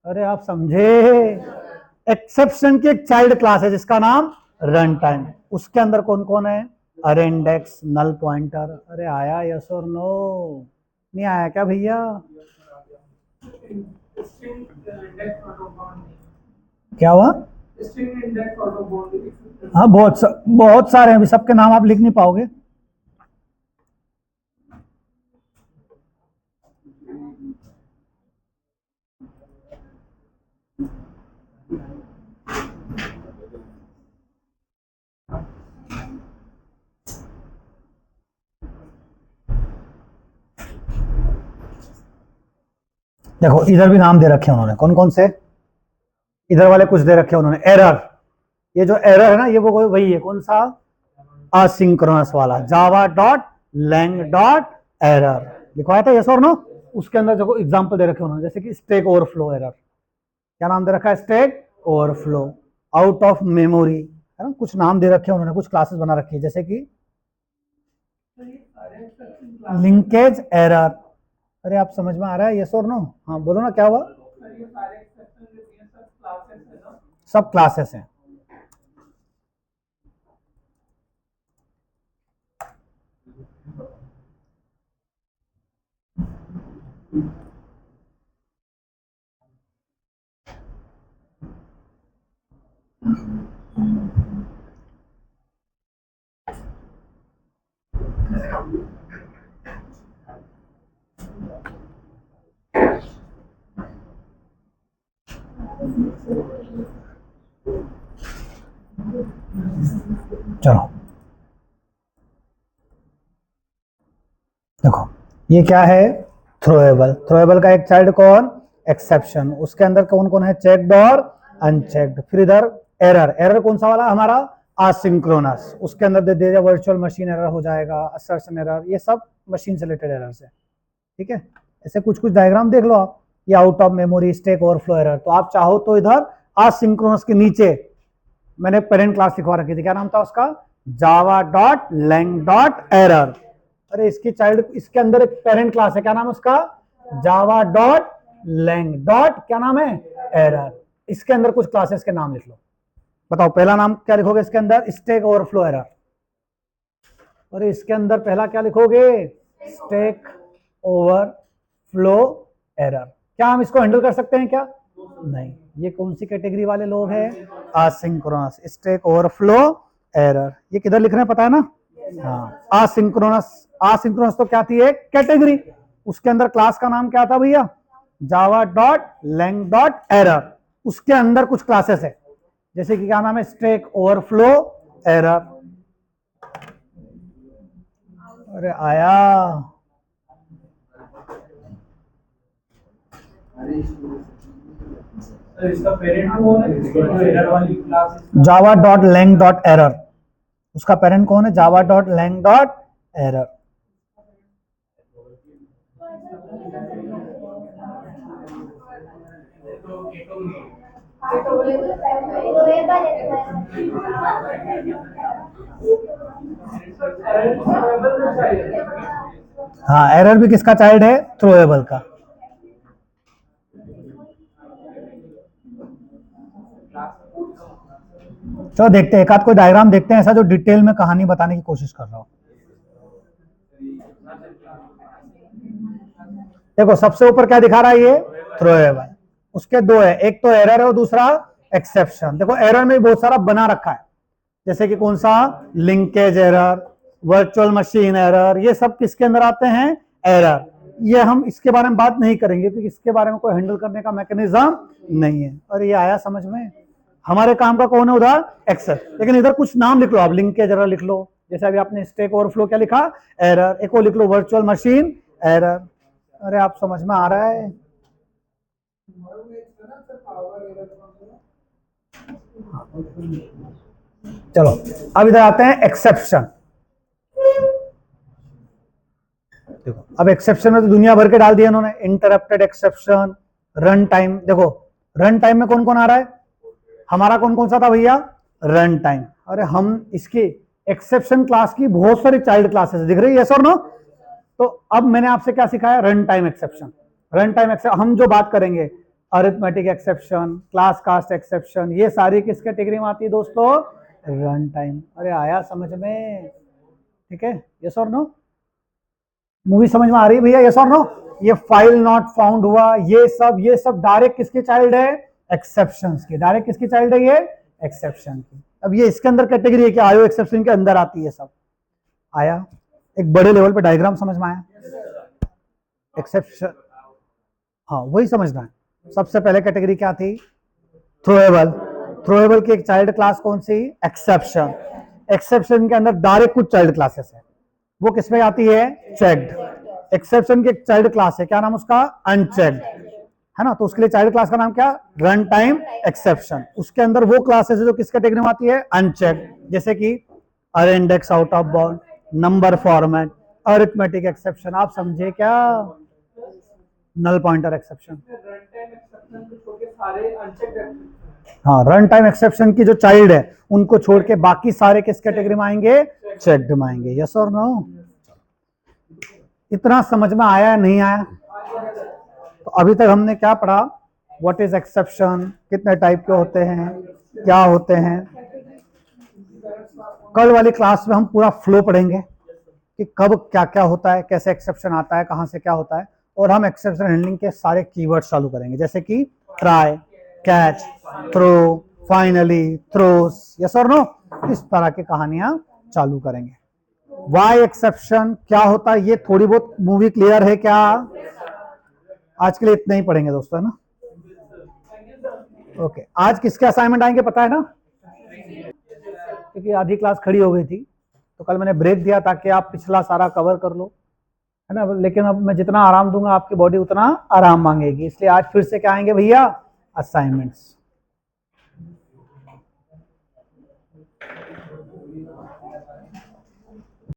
अरे आप समझे? एक्सेप्शन की एक चाइल्ड क्लास है जिसका नाम रन टाइम। उसके अंदर कौन कौन है? अरे इंडेक्स, नल पॉइंटर। अरे आया यस और नो? नहीं आया क्या भैया? क्या हुआ? हाँ, बहुत सारे हैं, अभी सबके नाम आप लिख नहीं पाओगे। देखो इधर भी नाम दे रखे हैं उन्होंने, कौन कौन से? इधर वाले कुछ दे रखे हैं उन्होंने, एरर। ये जो एरर है ना, ये वो वही है, कौन सा? असिंक्रोनस वाला, Java dot lang dot error लिखवाया था, यस और नो? उसके अंदर देखो एग्जांपल दे रखे उन्होंने, जैसे कि स्टैक ओवरफ्लो एरर। क्या नाम दे रखा है? Stack overflow, out of memory, है ना, कुछ नाम दे रखे हैं उन्होंने, कुछ क्लासेस बना रखी है, जैसे कि लिंकेज एरर। अरे आप समझ में आ रहा है? यस और नो? हाँ बोलो ना, क्या हुआ? सब क्लासेस हैं। चलो देखो, ये क्या है? थ्रोएबल। थ्रोएबल का एक चाइल्ड कौन? एक्सेप्शन। उसके अंदर कौन कौन है? चेक्ड और अनचेक्ड। फिर इधर एरर। एरर कौन सा वाला? हमारा असिंक्रोनस। उसके अंदर दे दिया वर्चुअल मशीन एरर हो जाएगा, असर्शन एरर, ये सब मशीन से रिलेटेड एरर्स है। ठीक है, ऐसे कुछ कुछ डायग्राम देख लो आप। ये out of memory, stack overflow error. तो आप चाहो तो इधर असिंक्रोनस के नीचे मैंने पेरेंट क्लास लिखवा रखी थी, क्या नाम था उसका? Java dot lang dot error. अरे इसकी चाइल्ड, इसके अंदर एक पेरेंट क्लास है, क्या नाम है उसका? जावा डॉट लैंग डॉट क्या नाम है? एरर। इसके अंदर कुछ क्लासेस के नाम लिख लो। बताओ पहला नाम क्या लिखोगे इसके अंदर? Stack overflow error. और इसके अंदर पहला क्या लिखोगे? Stack overflow error. क्या हम इसको हैंडल कर सकते हैं क्या? नहीं। ये कौन सी कैटेगरी वाले लोग हैं? असिंक्रोनस। स्टैक ओवरफ्लो एरर, ये किधर लिख रहे हैं पता है ना? हाँ, असिंक्रोनस। असिंक्रोनस तो क्या थी? एक कैटेगरी। उसके अंदर क्लास का नाम क्या था भैया? Java dot lang dot error. उसके अंदर कुछ क्लासेस है, जैसे कि क्या नाम है? Stack overflow error. अरे आया? इसका पेरेंट कौन है? एरर वाली class Java dot lang dot error. उसका पेरेंट कौन है? Java dot lang dot error. हाँ, एरर भी किसका चाइल्ड है? थ्रोएबल का। चलो देखते हैं, एक आध कोई डायग्राम देखते हैं ऐसा जो डिटेल में कहानी बताने की कोशिश कर रहा हो। देखो सबसे ऊपर क्या दिखा रहा है ये, थ्रोएबल। उसके दो है, एक तो एरर है और दूसरा एक्सेप्शन। देखो एरर में बहुत सारा बना रखा है, जैसे कि कौन सा, linkage error, virtual machine error, ये सब किसके अंदर आते हैं, एरर। ये हम इसके बारे में बात नहीं करेंगे क्योंकि इसके बारे में कोई हैंडल करने का मैकेनिज्म नहीं है। और ये आया समझ में, हमारे काम का कौन है उधर, एक्सेप्ट। लेकिन इधर कुछ नाम लिख लो आप, लिंकेज एरर लिख लो, जैसे अभी आपने स्टैक ओवरफ्लो क्या लिखा, एरर। एक वो लिख लो वर्चुअल मशीन एरर। अरे आप समझ में आ रहा है। चलो अब इधर आते हैं एक्सेप्शन। देखो अब एक्सेप्शन में तो दुनिया भर के डाल दिया इन्होंने, इंटरप्टेड एक्सेप्शन, रन टाइम। देखो रन टाइम में कौन कौन आ रहा है, हमारा कौन कौन सा था भैया, रन टाइम। अरे हम इसकी एक्सेप्शन क्लास की बहुत सारी चाइल्ड क्लासेस दिख रही है, यस और नो। तो अब मैंने आपसे क्या सिखाया, run time exception. Run time exception हम जो बात करेंगे, arithmetic exception, class cast exception, ये सारी किस कैटेगरी में आती है दोस्तों, रन टाइम। अरे आया समझ में, ठीक है, यस और नो। मूवी समझ में आ रही है भैया, यस और नो। ये फाइल नॉट फाउंड हुआ, ये सब डायरेक्ट किसके चाइल्ड है, एक्सेप्शंस की। डायरेक्ट किसकी चाइल्ड है, ये एक्सेप्शन की। अब ये इसके अंदर कैटेगरी है कि आयो एक्सेप्शन के अंदर आती है सब। आया, एक बड़े लेवल पे डायग्राम समझ में आया, एक्सेप्शन, हाँ वही समझना है। सबसे पहले कैटेगरी क्या थी, थ्रोएबल। थ्रोएबल की एक चाइल्ड क्लास कौन सी, एक्सेप्शन। एक्सेप्शन के अंदर डायरेक्ट कुछ चाइल्ड क्लासेस है, वो किसमें आती है, चेक्ड। एक्सेप्शन की एक चाइल्ड क्लास है, क्या नाम उसका, अनचेक्ड, है ना। तो उसके लिए चाइल्ड क्लास का नाम क्या, रन टाइम एक्सेप्शन। उसके अंदर वो क्लासेस है जो किस कैटेगरी में आती है, अनचेक्ड, जैसे कि अरे index out of bound, number format, arithmetic exception. आप समझे क्या, नल पॉइंटर एक्सेप्शन। हाँ रन टाइम एक्सेप्शन की जो चाइल्ड है उनको छोड़ के बाकी सारे किस कैटेगरी में आएंगे, चेक्ड में आएंगे, यस और नो। इतना समझ में आया नहीं आया। तो अभी तक हमने क्या पढ़ा, व्हाट इज एक्सेप्शन, कितने टाइप के होते हैं, क्या होते हैं। कल वाली क्लास में हम पूरा फ्लो पढ़ेंगे कि कब क्या क्या होता है, कैसे एक्सेप्शन आता है, कहां से क्या होता है। और हम एक्सेप्शन हैंडलिंग के सारे कीवर्ड्स चालू करेंगे, जैसे कि try, catch, throw, finally, throws, yes और नो। इस तरह की कहानियां चालू करेंगे। वाई एक्सेप्शन क्या होता है, ये थोड़ी बहुत मूवी क्लियर है क्या, आज के लिए इतना ही पढ़ेंगे दोस्तों, है ना। ओके आज किसके असाइनमेंट आएंगे पता है ना, क्योंकि आधी क्लास खड़ी हो गई थी तो कल मैंने ब्रेक दिया ताकि आप पिछला सारा कवर कर लो, है ना। लेकिन अब मैं जितना आराम दूंगा आपकी बॉडी उतना आराम मांगेगी, इसलिए आज फिर से क्या आएंगे भैया, असाइनमेंट्स।